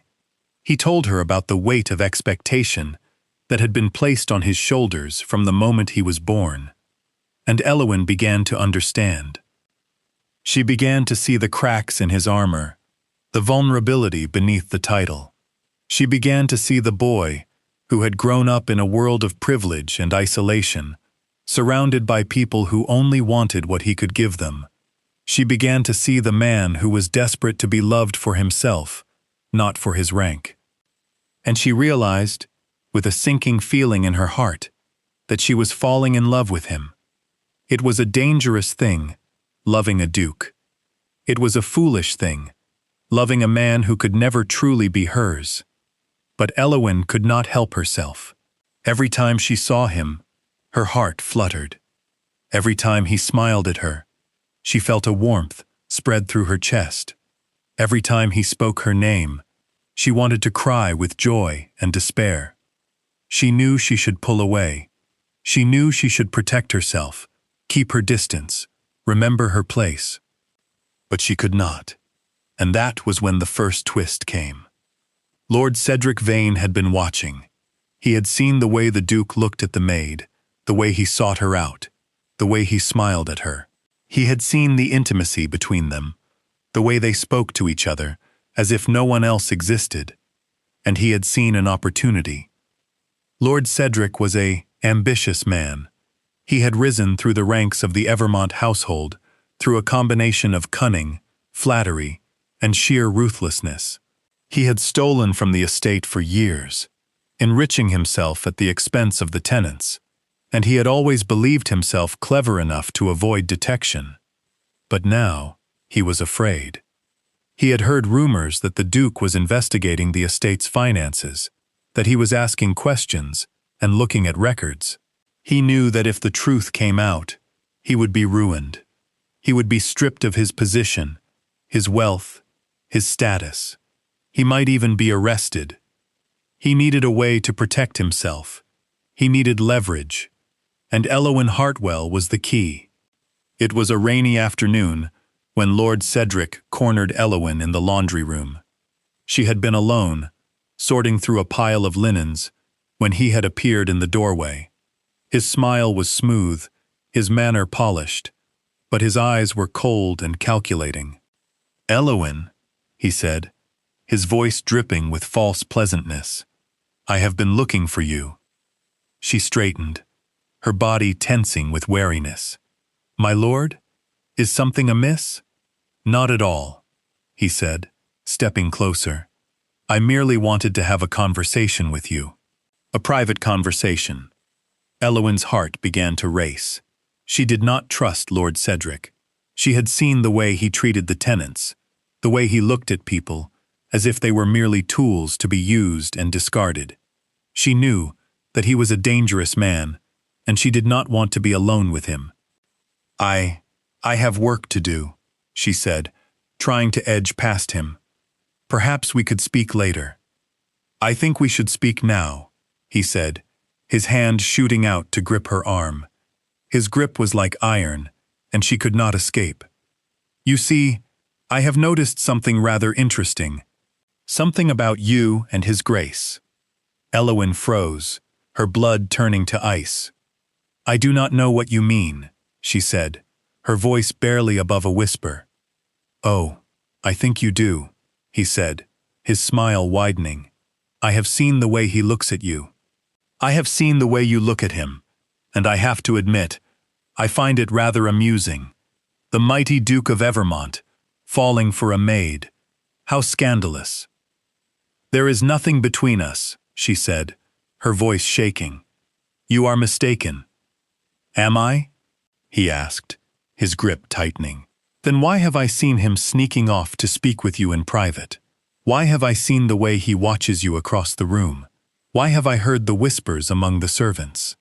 He told her about the weight of expectation that had been placed on his shoulders from the moment he was born. And Elowen began to understand. She began to see the cracks in his armor, the vulnerability beneath the title. She began to see the boy who had grown up in a world of privilege and isolation, surrounded by people who only wanted what he could give them. She began to see the man who was desperate to be loved for himself, not for his rank. And she realized, with a sinking feeling in her heart, that she was falling in love with him. It was a dangerous thing, loving a duke. It was a foolish thing, loving a man who could never truly be hers. But Elowen could not help herself. Every time she saw him, her heart fluttered. Every time he smiled at her, she felt a warmth spread through her chest. Every time he spoke her name, she wanted to cry with joy and despair. She knew she should pull away. She knew she should protect herself, keep her distance, remember her place. But she could not. And that was when the first twist came. Lord Cedric Vane had been watching. He had seen the way the Duke looked at the maid, the way he sought her out, the way he smiled at her. He had seen the intimacy between them, the way they spoke to each other, as if no one else existed. And he had seen an opportunity. Lord Cedric was an ambitious man. He had risen through the ranks of the Evermont household through a combination of cunning, flattery, and sheer ruthlessness. He had stolen from the estate for years, enriching himself at the expense of the tenants, and he had always believed himself clever enough to avoid detection. But now, he was afraid. He had heard rumors that the Duke was investigating the estate's finances, that he was asking questions and looking at records. He knew that if the truth came out, he would be ruined. He would be stripped of his position, his wealth, his status. He might even be arrested. He needed a way to protect himself. He needed leverage. And Elowen Hartwell was the key. It was a rainy afternoon when Lord Cedric cornered Elowen in the laundry room. She had been alone, sorting through a pile of linens, when he had appeared in the doorway. His smile was smooth, his manner polished, but his eyes were cold and calculating. "Elowen," he said, his voice dripping with false pleasantness, "I have been looking for you." She straightened, her body tensing with wariness. "My lord? Is something amiss?" "Not at all," he said, stepping closer. "I merely wanted to have a conversation with you." A private conversation. Elowen's heart began to race. She did not trust Lord Cedric. She had seen the way he treated the tenants, the way he looked at people, as if they were merely tools to be used and discarded. She knew that he was a dangerous man, and she did not want to be alone with him. I have work to do," she said, trying to edge past him. "Perhaps we could speak later." "I think we should speak now," he said, his hand shooting out to grip her arm. His grip was like iron, and she could not escape. "You see, I have noticed something rather interesting. Something about you and His Grace." Elowen froze, her blood turning to ice. "I do not know what you mean," she said, her voice barely above a whisper. "Oh, I think you do," he said, his smile widening. "I have seen the way he looks at you. I have seen the way you look at him, and I have to admit, I find it rather amusing. The mighty Duke of Evermont, falling for a maid. How scandalous." "There is nothing between us," she said, her voice shaking. "You are mistaken." "Am I?" he asked, his grip tightening. "Then why have I seen him sneaking off to speak with you in private? Why have I seen the way he watches you across the room? Why have I heard the whispers among the servants?"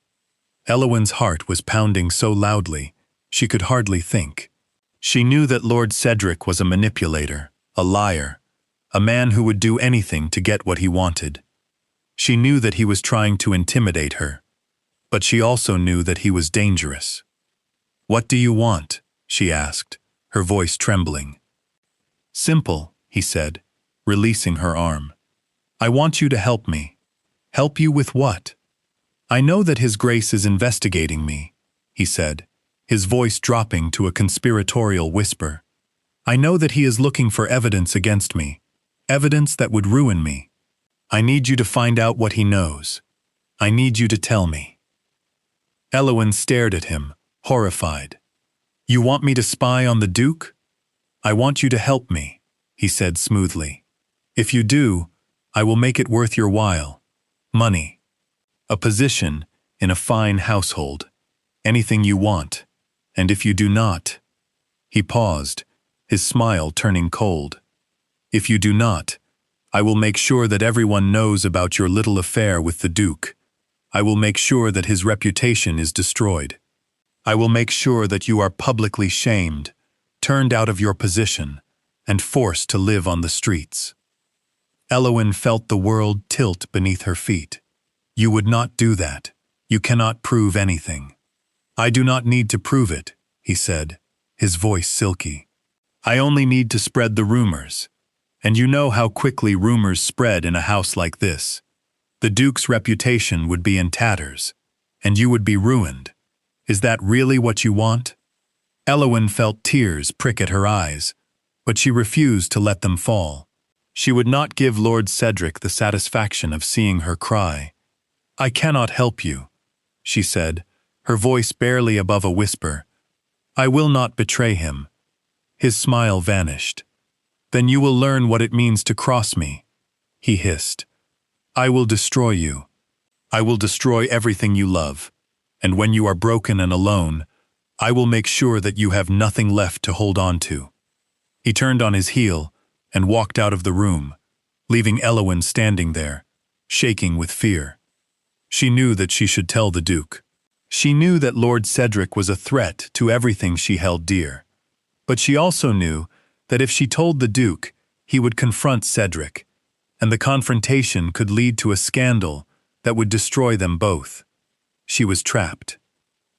Elowen's heart was pounding so loudly, she could hardly think. She knew that Lord Cedric was a manipulator, a liar, a man who would do anything to get what he wanted. She knew that he was trying to intimidate her, but she also knew that he was dangerous. "What do you want?" she asked, her voice trembling. "Simple," he said, releasing her arm. "I want you to help me." "Help you with what?" "I know that His Grace is investigating me," he said, his voice dropping to a conspiratorial whisper. "I know that he is looking for evidence against me, evidence that would ruin me. I need you to find out what he knows. I need you to tell me." Elowen stared at him, horrified. "You want me to spy on the Duke?" "I want you to help me," he said smoothly. "If you do, I will make it worth your while. Money. A position in a fine household. Anything you want. And if you do not—" He paused, his smile turning cold. "If you do not, I will make sure that everyone knows about your little affair with the Duke. I will make sure that his reputation is destroyed. I will make sure that you are publicly shamed, turned out of your position, and forced to live on the streets." Elowen felt the world tilt beneath her feet. You would not do that. You cannot prove anything. I do not need to prove it, he said, his voice silky. I only need to spread the rumors. And you know how quickly rumors spread in a house like this. The Duke's reputation would be in tatters, and you would be ruined. Is that really what you want? Elowen felt tears prick at her eyes, but she refused to let them fall. She would not give Lord Cedric the satisfaction of seeing her cry. I cannot help you, she said, her voice barely above a whisper. I will not betray him. His smile vanished. Then you will learn what it means to cross me, he hissed. I will destroy you. I will destroy everything you love, and when you are broken and alone, I will make sure that you have nothing left to hold on to. He turned on his heel and walked out of the room, leaving Elowen standing there, shaking with fear. She knew that she should tell the Duke. She knew that Lord Cedric was a threat to everything she held dear. But she also knew that if she told the Duke, he would confront Cedric, and the confrontation could lead to a scandal that would destroy them both. She was trapped.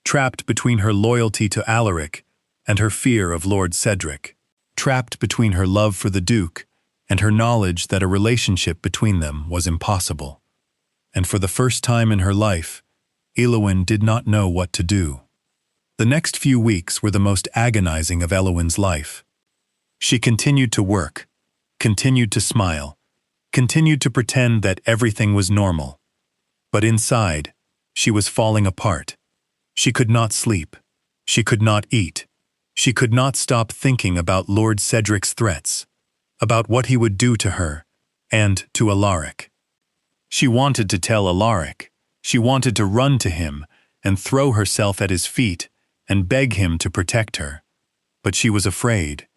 Trapped between her loyalty to Alaric and her fear of Lord Cedric. Trapped between her love for the Duke and her knowledge that a relationship between them was impossible. And for the first time in her life, Elowen did not know what to do. The next few weeks were the most agonizing of Elowen's life. She continued to work, continued to smile, continued to pretend that everything was normal. But inside, she was falling apart. She could not sleep. She could not eat. She could not stop thinking about Lord Cedric's threats, about what he would do to her, and to Alaric. She wanted to tell Alaric. She wanted to run to him and throw herself at his feet and beg him to protect her. But she was afraid.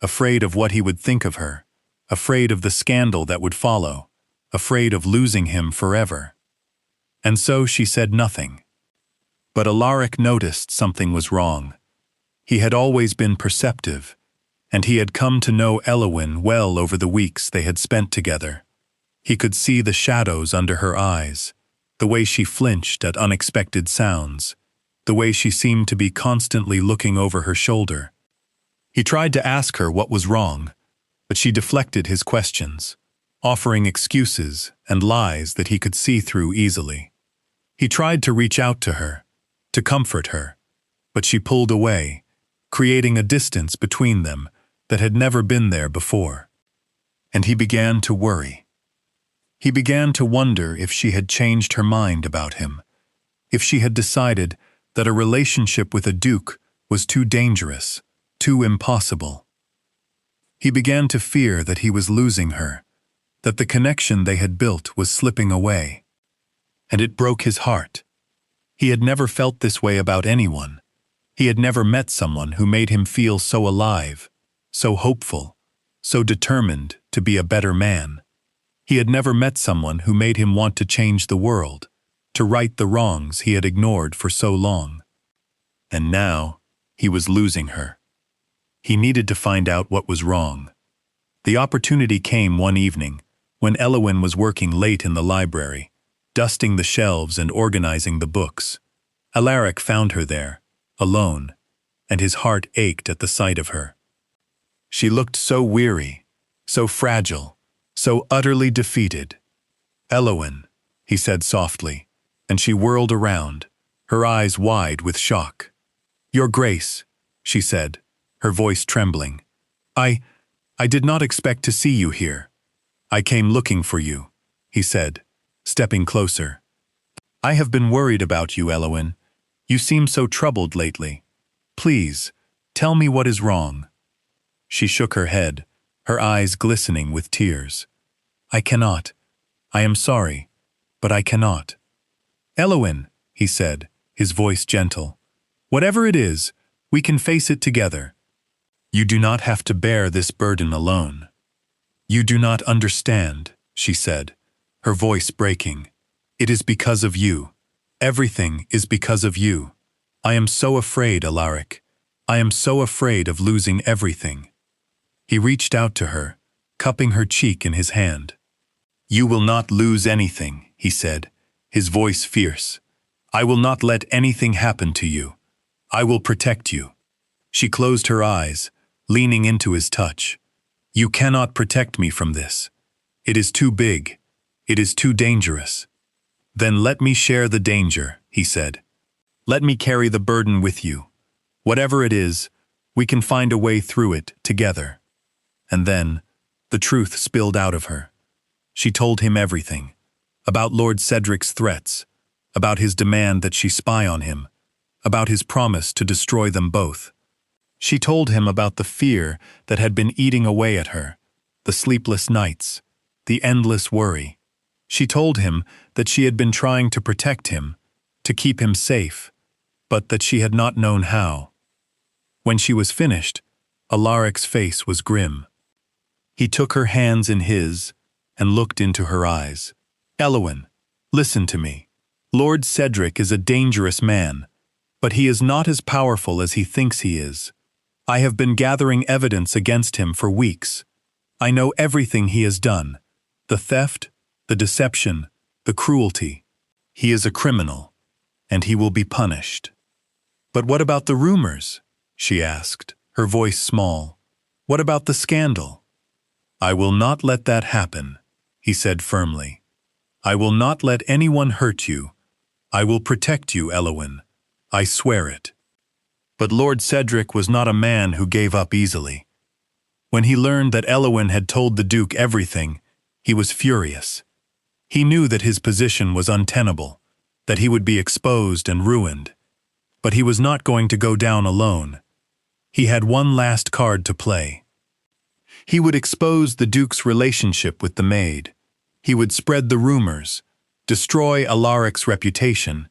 Afraid of what he would think of her. Afraid of the scandal that would follow. Afraid of losing him forever. And so she said nothing. But Alaric noticed something was wrong. He had always been perceptive, and he had come to know Elowen well over the weeks they had spent together. He could see the shadows under her eyes, the way she flinched at unexpected sounds, the way she seemed to be constantly looking over her shoulder. He tried to ask her what was wrong, but she deflected his questions, offering excuses and lies that he could see through easily. He tried to reach out to her, to comfort her, but she pulled away, creating a distance between them that had never been there before. And he began to worry. He began to wonder if she had changed her mind about him, if she had decided that a relationship with a duke was too dangerous, too impossible. He began to fear that he was losing her, that the connection they had built was slipping away. And it broke his heart. He had never felt this way about anyone. He had never met someone who made him feel so alive, so hopeful, so determined to be a better man. He had never met someone who made him want to change the world, to right the wrongs he had ignored for so long. And now, he was losing her. He needed to find out what was wrong. The opportunity came one evening, when Elowen was working late in the library, dusting the shelves and organizing the books. Alaric found her there, alone, and his heart ached at the sight of her. She looked so weary, so fragile, so utterly defeated. "Elowen," he said softly, and she whirled around, her eyes wide with shock. "Your Grace," she said, her voice trembling. I did not expect to see you here. I came looking for you," he said, stepping closer. "I have been worried about you, Elowen. You seem so troubled lately. Please, tell me what is wrong." She shook her head, her eyes glistening with tears. "I cannot. I am sorry, but I cannot." "Elowen," he said, his voice gentle, "whatever it is, we can face it together. You do not have to bear this burden alone." "You do not understand," she said, her voice breaking. "It is because of you. Everything is because of you. I am so afraid, Alaric. I am so afraid of losing everything." He reached out to her, cupping her cheek in his hand. "You will not lose anything," he said, his voice fierce. "I will not let anything happen to you. I will protect you." She closed her eyes, leaning into his touch. "You cannot protect me from this. It is too big. It is too dangerous." "Then let me share the danger," he said. "Let me carry the burden with you. Whatever it is, we can find a way through it together." And then, the truth spilled out of her. She told him everything. About Lord Cedric's threats, about his demand that she spy on him, about his promise to destroy them both. She told him about the fear that had been eating away at her, the sleepless nights, the endless worry. She told him that she had been trying to protect him, to keep him safe, but that she had not known how. When she was finished, Alaric's face was grim. He took her hands in his and looked into her eyes. "Elowen, listen to me. Lord Cedric is a dangerous man, but he is not as powerful as he thinks he is. I have been gathering evidence against him for weeks. I know everything he has done. The theft, the deception, the cruelty. He is a criminal, and he will be punished." "But what about the rumors?" she asked, her voice small. "What about the scandal?" "I will not let that happen," he said firmly. "I will not let anyone hurt you. I will protect you, Elowen. I swear it." But Lord Cedric was not a man who gave up easily. When he learned that Elowen had told the Duke everything, he was furious. He knew that his position was untenable, that he would be exposed and ruined. But he was not going to go down alone. He had one last card to play. He would expose the Duke's relationship with the maid. He would spread the rumors, destroy Alaric's reputation,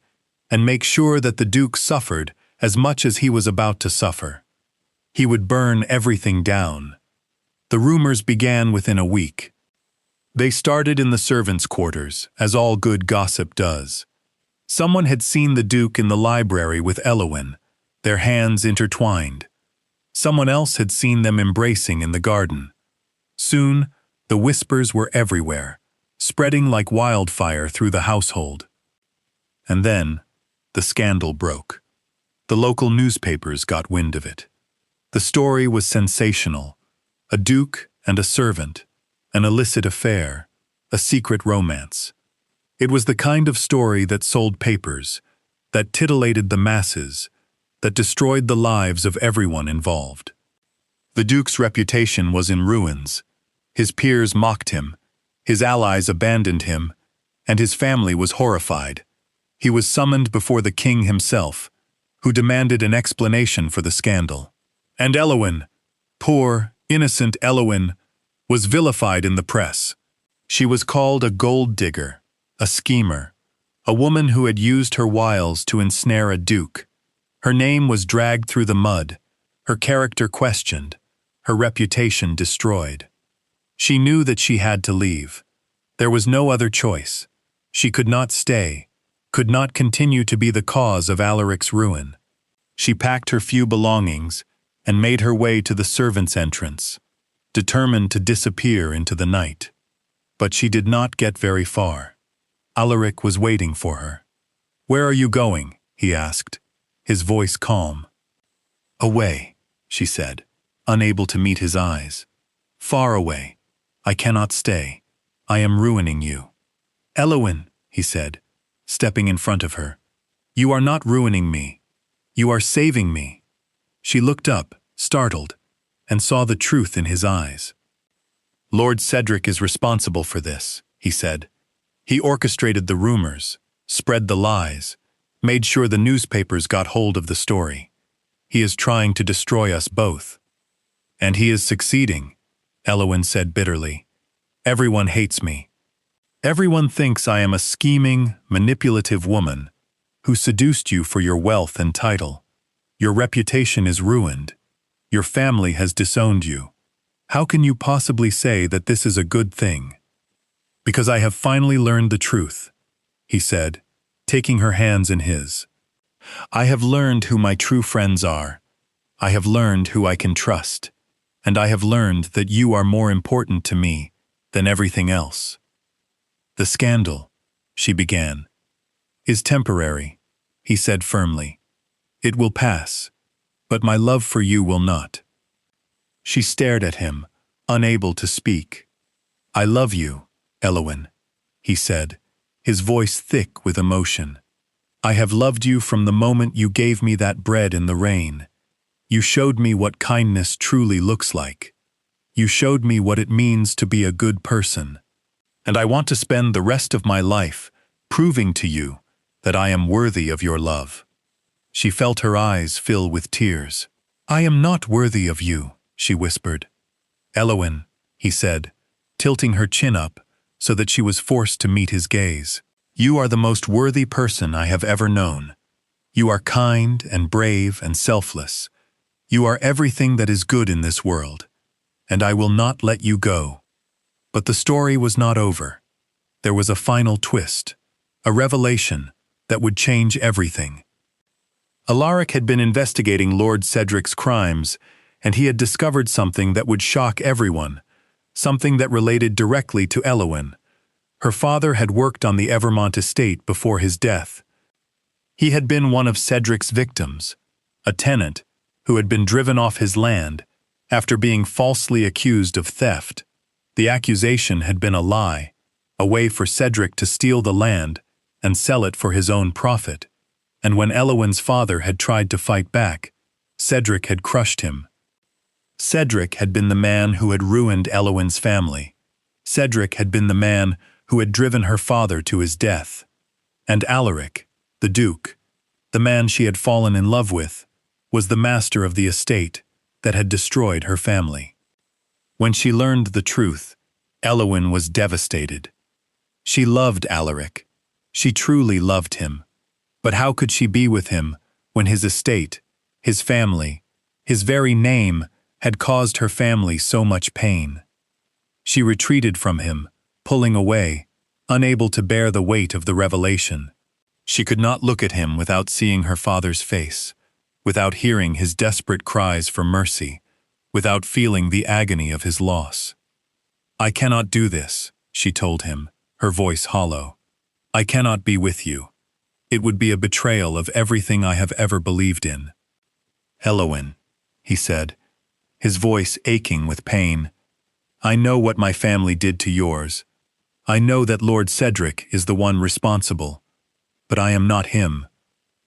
and make sure that the Duke suffered as much as he was about to suffer. He would burn everything down. The rumors began within a week. They started in the servants' quarters, as all good gossip does. Someone had seen the Duke in the library with Elowen, their hands intertwined. Someone else had seen them embracing in the garden. Soon, the whispers were everywhere, spreading like wildfire through the household. And then, the scandal broke. The local newspapers got wind of it. The story was sensational. A duke and a servant, an illicit affair, a secret romance. It was the kind of story that sold papers, that titillated the masses, that destroyed the lives of everyone involved. The Duke's reputation was in ruins. His peers mocked him, his allies abandoned him, and his family was horrified. He was summoned before the king himself, who demanded an explanation for the scandal. And Elowen, poor, innocent Elowen, was vilified in the press. She was called a gold digger, a schemer, a woman who had used her wiles to ensnare a duke. Her name was dragged through the mud, her character questioned, her reputation destroyed. She knew that she had to leave. There was no other choice. She could not stay, could not continue to be the cause of Alaric's ruin. She packed her few belongings and made her way to the servants' entrance, determined to disappear into the night. But she did not get very far. Alaric was waiting for her. "Where are you going?" he asked, his voice calm. "Away," she said, unable to meet his eyes. "Far away. I cannot stay. I am ruining you." "Elowen," he said, stepping in front of her. "You are not ruining me. You are saving me." She looked up, startled, and saw the truth in his eyes. "Lord Cedric is responsible for this," he said. "He orchestrated the rumors, spread the lies, made sure the newspapers got hold of the story. He is trying to destroy us both." "And he is succeeding," Elowen said bitterly. "Everyone hates me. Everyone thinks I am a scheming, manipulative woman who seduced you for your wealth and title. Your reputation is ruined. Your family has disowned you. How can you possibly say that this is a good thing?" "Because I have finally learned the truth," he said, taking her hands in his. "I have learned who my true friends are. I have learned who I can trust. And I have learned that you are more important to me than everything else." "The scandal," she began. is temporary, he said firmly. It will pass, but my love for you will not. She stared at him, unable to speak. I love you, Elowen, he said, his voice thick with emotion. I have loved you from the moment you gave me that bread in the rain. You showed me what kindness truly looks like. You showed me what it means to be a good person. And I want to spend the rest of my life proving to you that I am worthy of your love. She felt her eyes fill with tears. I am not worthy of you, she whispered. Elowen, he said, tilting her chin up so that she was forced to meet his gaze. You are the most worthy person I have ever known. You are kind and brave and selfless. You are everything that is good in this world, and I will not let you go. But the story was not over. There was a final twist, a revelation that would change everything. Alaric had been investigating Lord Cedric's crimes, and he had discovered something that would shock everyone, something that related directly to Elowen. Her father had worked on the Evermont estate before his death. He had been one of Cedric's victims, a tenant who had been driven off his land after being falsely accused of theft. The accusation had been a lie, a way for Cedric to steal the land and sell it for his own profit. And when Elowen's father had tried to fight back, Cedric had crushed him. Cedric had been the man who had ruined Elowen's family. Cedric had been the man who had driven her father to his death. And Alaric, the Duke, the man she had fallen in love with, was the master of the estate that had destroyed her family. When she learned the truth, Elowen was devastated. She loved Alaric. She truly loved him. But how could she be with him when his estate, his family, his very name had caused her family so much pain? She retreated from him, pulling away, unable to bear the weight of the revelation. She could not look at him without seeing her father's face, without hearing his desperate cries for mercy, without feeling the agony of his loss. I cannot do this, she told him, her voice hollow. I cannot be with you. It would be a betrayal of everything I have ever believed in. Elowen, he said, his voice aching with pain. I know what my family did to yours. I know that Lord Cedric is the one responsible. But I am not him.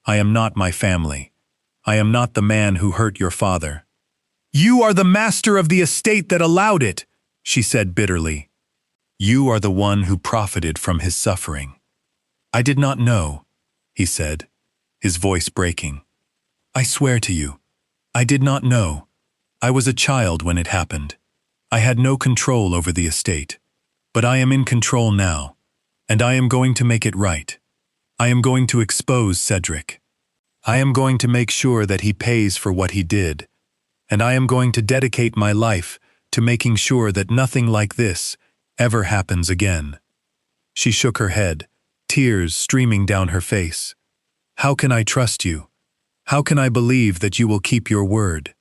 I am not my family. I am not the man who hurt your father. You are the master of the estate that allowed it, she said bitterly. You are the one who profited from his suffering. I did not know, he said, his voice breaking. I swear to you, I did not know. I was a child when it happened. I had no control over the estate. But I am in control now, and I am going to make it right. I am going to expose Cedric. I am going to make sure that he pays for what he did, and I am going to dedicate my life to making sure that nothing like this ever happens again. She shook her head, tears streaming down her face. How can I trust you? How can I believe that you will keep your word?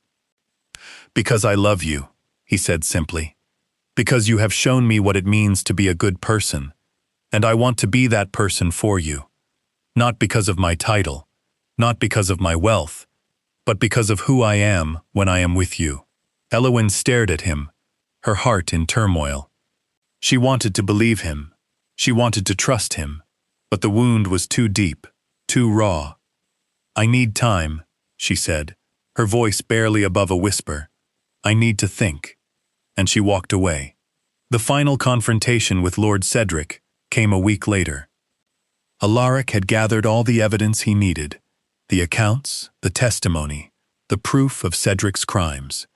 Because I love you, he said simply. Because you have shown me what it means to be a good person, and I want to be that person for you. Not because of my title, not because of my wealth, but because of who I am when I am with you. Elowen stared at him, her heart in turmoil. She wanted to believe him. She wanted to trust him, but the wound was too deep, too raw. I need time, she said, her voice barely above a whisper. I need to think. And she walked away. The final confrontation with Lord Cedric came a week later. Alaric had gathered all the evidence he needed, the accounts, the testimony, the proof of Cedric's crimes.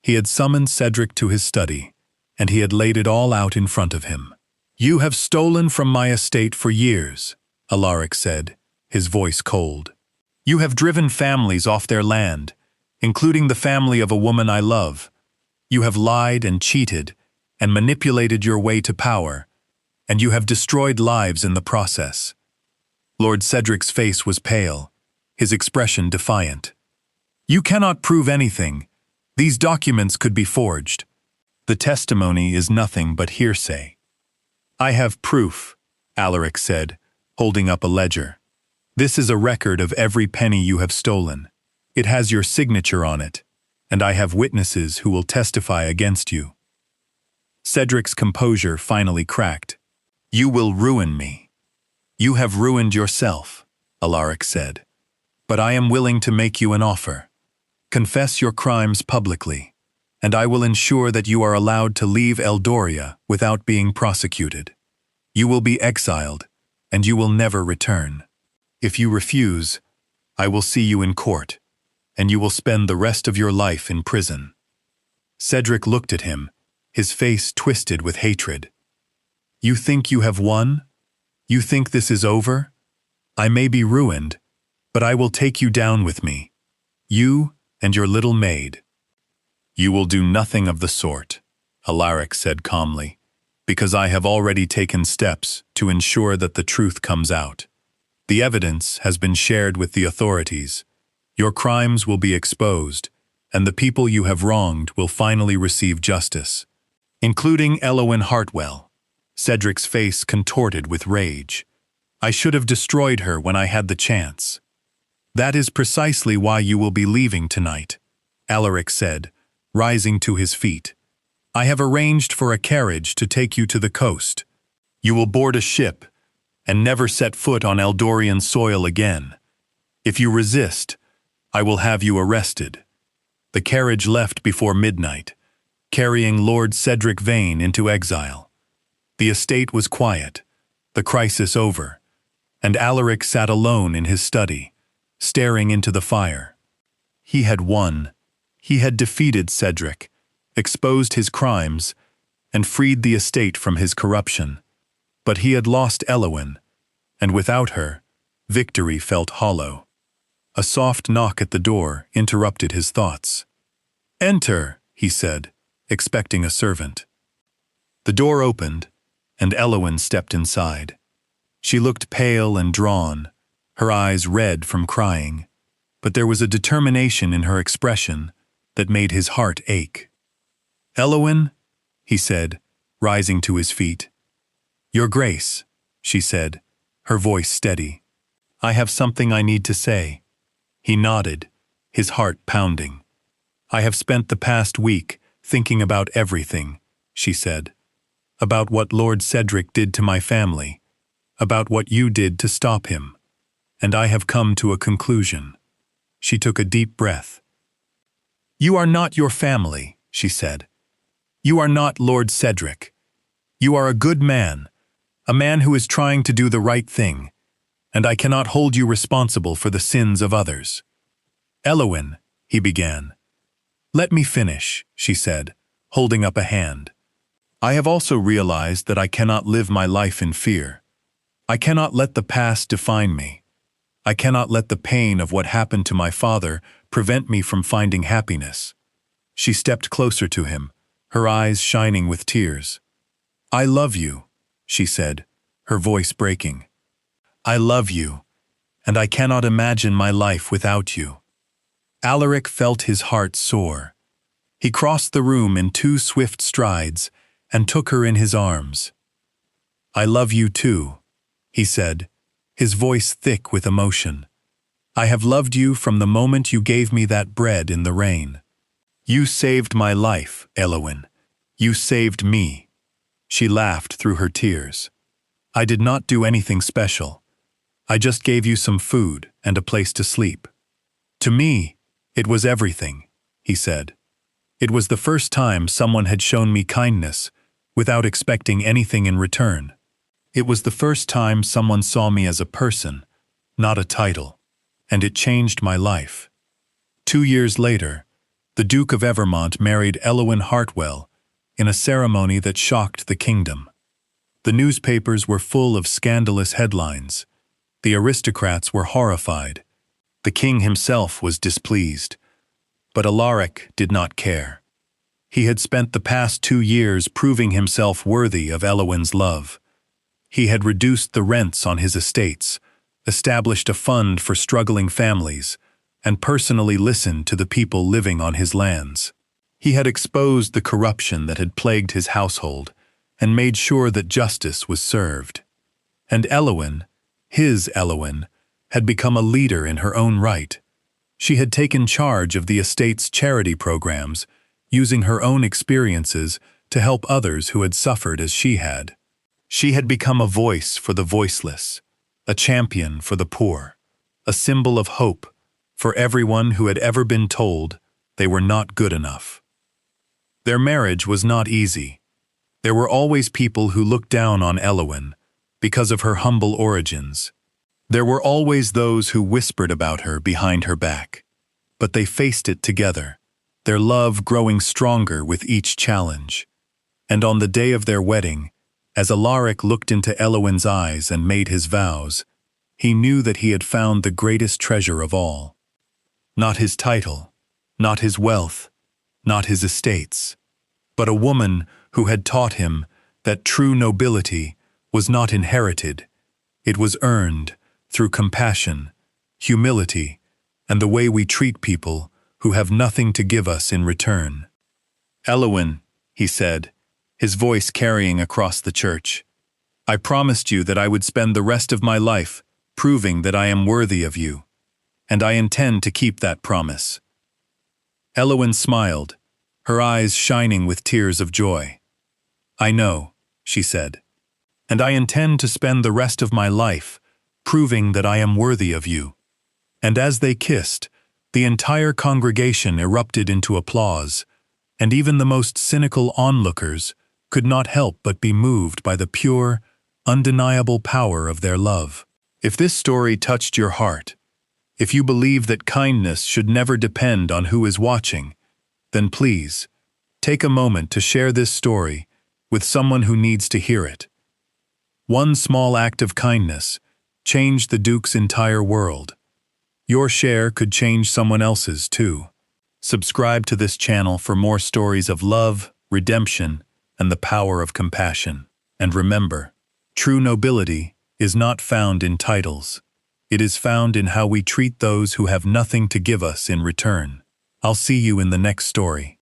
He had summoned Cedric to his study, and he had laid it all out in front of him. You have stolen from my estate for years, Alaric said, his voice cold. You have driven families off their land, including the family of a woman I love. You have lied and cheated and manipulated your way to power, and you have destroyed lives in the process. Lord Cedric's face was pale, his expression defiant. You cannot prove anything. These documents could be forged. The testimony is nothing but hearsay. I have proof, Alaric said, holding up a ledger. This is a record of every penny you have stolen. It has your signature on it, and I have witnesses who will testify against you." Cedric's composure finally cracked. "You will ruin me." "You have ruined yourself," Alaric said. "But I am willing to make you an offer. Confess your crimes publicly, and I will ensure that you are allowed to leave Eldoria without being prosecuted. You will be exiled, and you will never return. If you refuse, I will see you in court, and you will spend the rest of your life in prison." Cedric looked at him, his face twisted with hatred. "You think you have won? You think this is over? I may be ruined, but I will take you down with me. You and your little maid." "You will do nothing of the sort," Alaric said calmly, "because I have already taken steps to ensure that the truth comes out. The evidence has been shared with the authorities. Your crimes will be exposed, and the people you have wronged will finally receive justice, including Elowen Hartwell." Cedric's face contorted with rage. "I should have destroyed her when I had the chance." "That is precisely why you will be leaving tonight," Alaric said, rising to his feet. "I have arranged for a carriage to take you to the coast. You will board a ship and never set foot on Eldorian soil again. If you resist, I will have you arrested." The carriage left before midnight, carrying Lord Cedric Vane into exile. The estate was quiet, the crisis over, and Alaric sat alone in his study, staring into the fire. He had won. He had defeated Cedric, exposed his crimes, and freed the estate from his corruption. But he had lost Elowen, and without her, victory felt hollow. A soft knock at the door interrupted his thoughts. "Enter," he said, expecting a servant. The door opened, and Elowen stepped inside. She looked pale and drawn, her eyes red from crying, but there was a determination in her expression that made his heart ache. "Elowen," he said, rising to his feet. "Your Grace," she said, her voice steady. "I have something I need to say." He nodded, his heart pounding. "I have spent the past week thinking about everything," she said. "About what Lord Cedric did to my family, about what you did to stop him, and I have come to a conclusion." She took a deep breath. "You are not your family," she said. "You are not Lord Cedric. You are a good man, a man who is trying to do the right thing, and I cannot hold you responsible for the sins of others." "Elowen," he began. "Let me finish," she said, holding up a hand. "I have also realized that I cannot live my life in fear. I cannot let the past define me. I cannot let the pain of what happened to my father prevent me from finding happiness." She stepped closer to him, her eyes shining with tears. "I love you," she said, her voice breaking. "I love you, and I cannot imagine my life without you." Alaric felt his heart soar. He crossed the room in 2 swift strides and took her in his arms. "I love you too," he said, his voice thick with emotion. "I have loved you from the moment you gave me that bread in the rain. You saved my life, Elowen. You saved me." She laughed through her tears. "I did not do anything special. I just gave you some food and a place to sleep." "To me, it was everything," he said. "It was the first time someone had shown me kindness without expecting anything in return. It was the first time someone saw me as a person, not a title, and it changed my life." 2 years later, the Duke of Evermont married Elowen Hartwell in a ceremony that shocked the kingdom. The newspapers were full of scandalous headlines. The aristocrats were horrified. The king himself was displeased. But Alaric did not care. He had spent the past 2 years proving himself worthy of Elowen's love. He had reduced the rents on his estates, established a fund for struggling families, and personally listened to the people living on his lands. He had exposed the corruption that had plagued his household and made sure that justice was served. And Elowen, his Elowen, had become a leader in her own right. She had taken charge of the estate's charity programs, using her own experiences to help others who had suffered as she had. She had become a voice for the voiceless, a champion for the poor, a symbol of hope for everyone who had ever been told they were not good enough. Their marriage was not easy. There were always people who looked down on Elowen because of her humble origins. There were always those who whispered about her behind her back. But they faced it together, their love growing stronger with each challenge. And on the day of their wedding, as Alaric looked into Elowen's eyes and made his vows, he knew that he had found the greatest treasure of all. Not his title, not his wealth, not his estates, but a woman who had taught him that true nobility was not inherited. It was earned through compassion, humility, and the way we treat people who have nothing to give us in return. "Elowen," he said, his voice carrying across the church, "I promised you that I would spend the rest of my life proving that I am worthy of you, and I intend to keep that promise." Elowen smiled, her eyes shining with tears of joy. "I know," she said, "and I intend to spend the rest of my life proving that I am worthy of you." And as they kissed, the entire congregation erupted into applause, and even the most cynical onlookers could not help but be moved by the pure, undeniable power of their love. If this story touched your heart, if you believe that kindness should never depend on who is watching, then please, take a moment to share this story with someone who needs to hear it. One small act of kindness changed the Duke's entire world. Your share could change someone else's too. Subscribe to this channel for more stories of love, redemption, and the power of compassion. And remember, true nobility is not found in titles. It is found in how we treat those who have nothing to give us in return. I'll see you in the next story.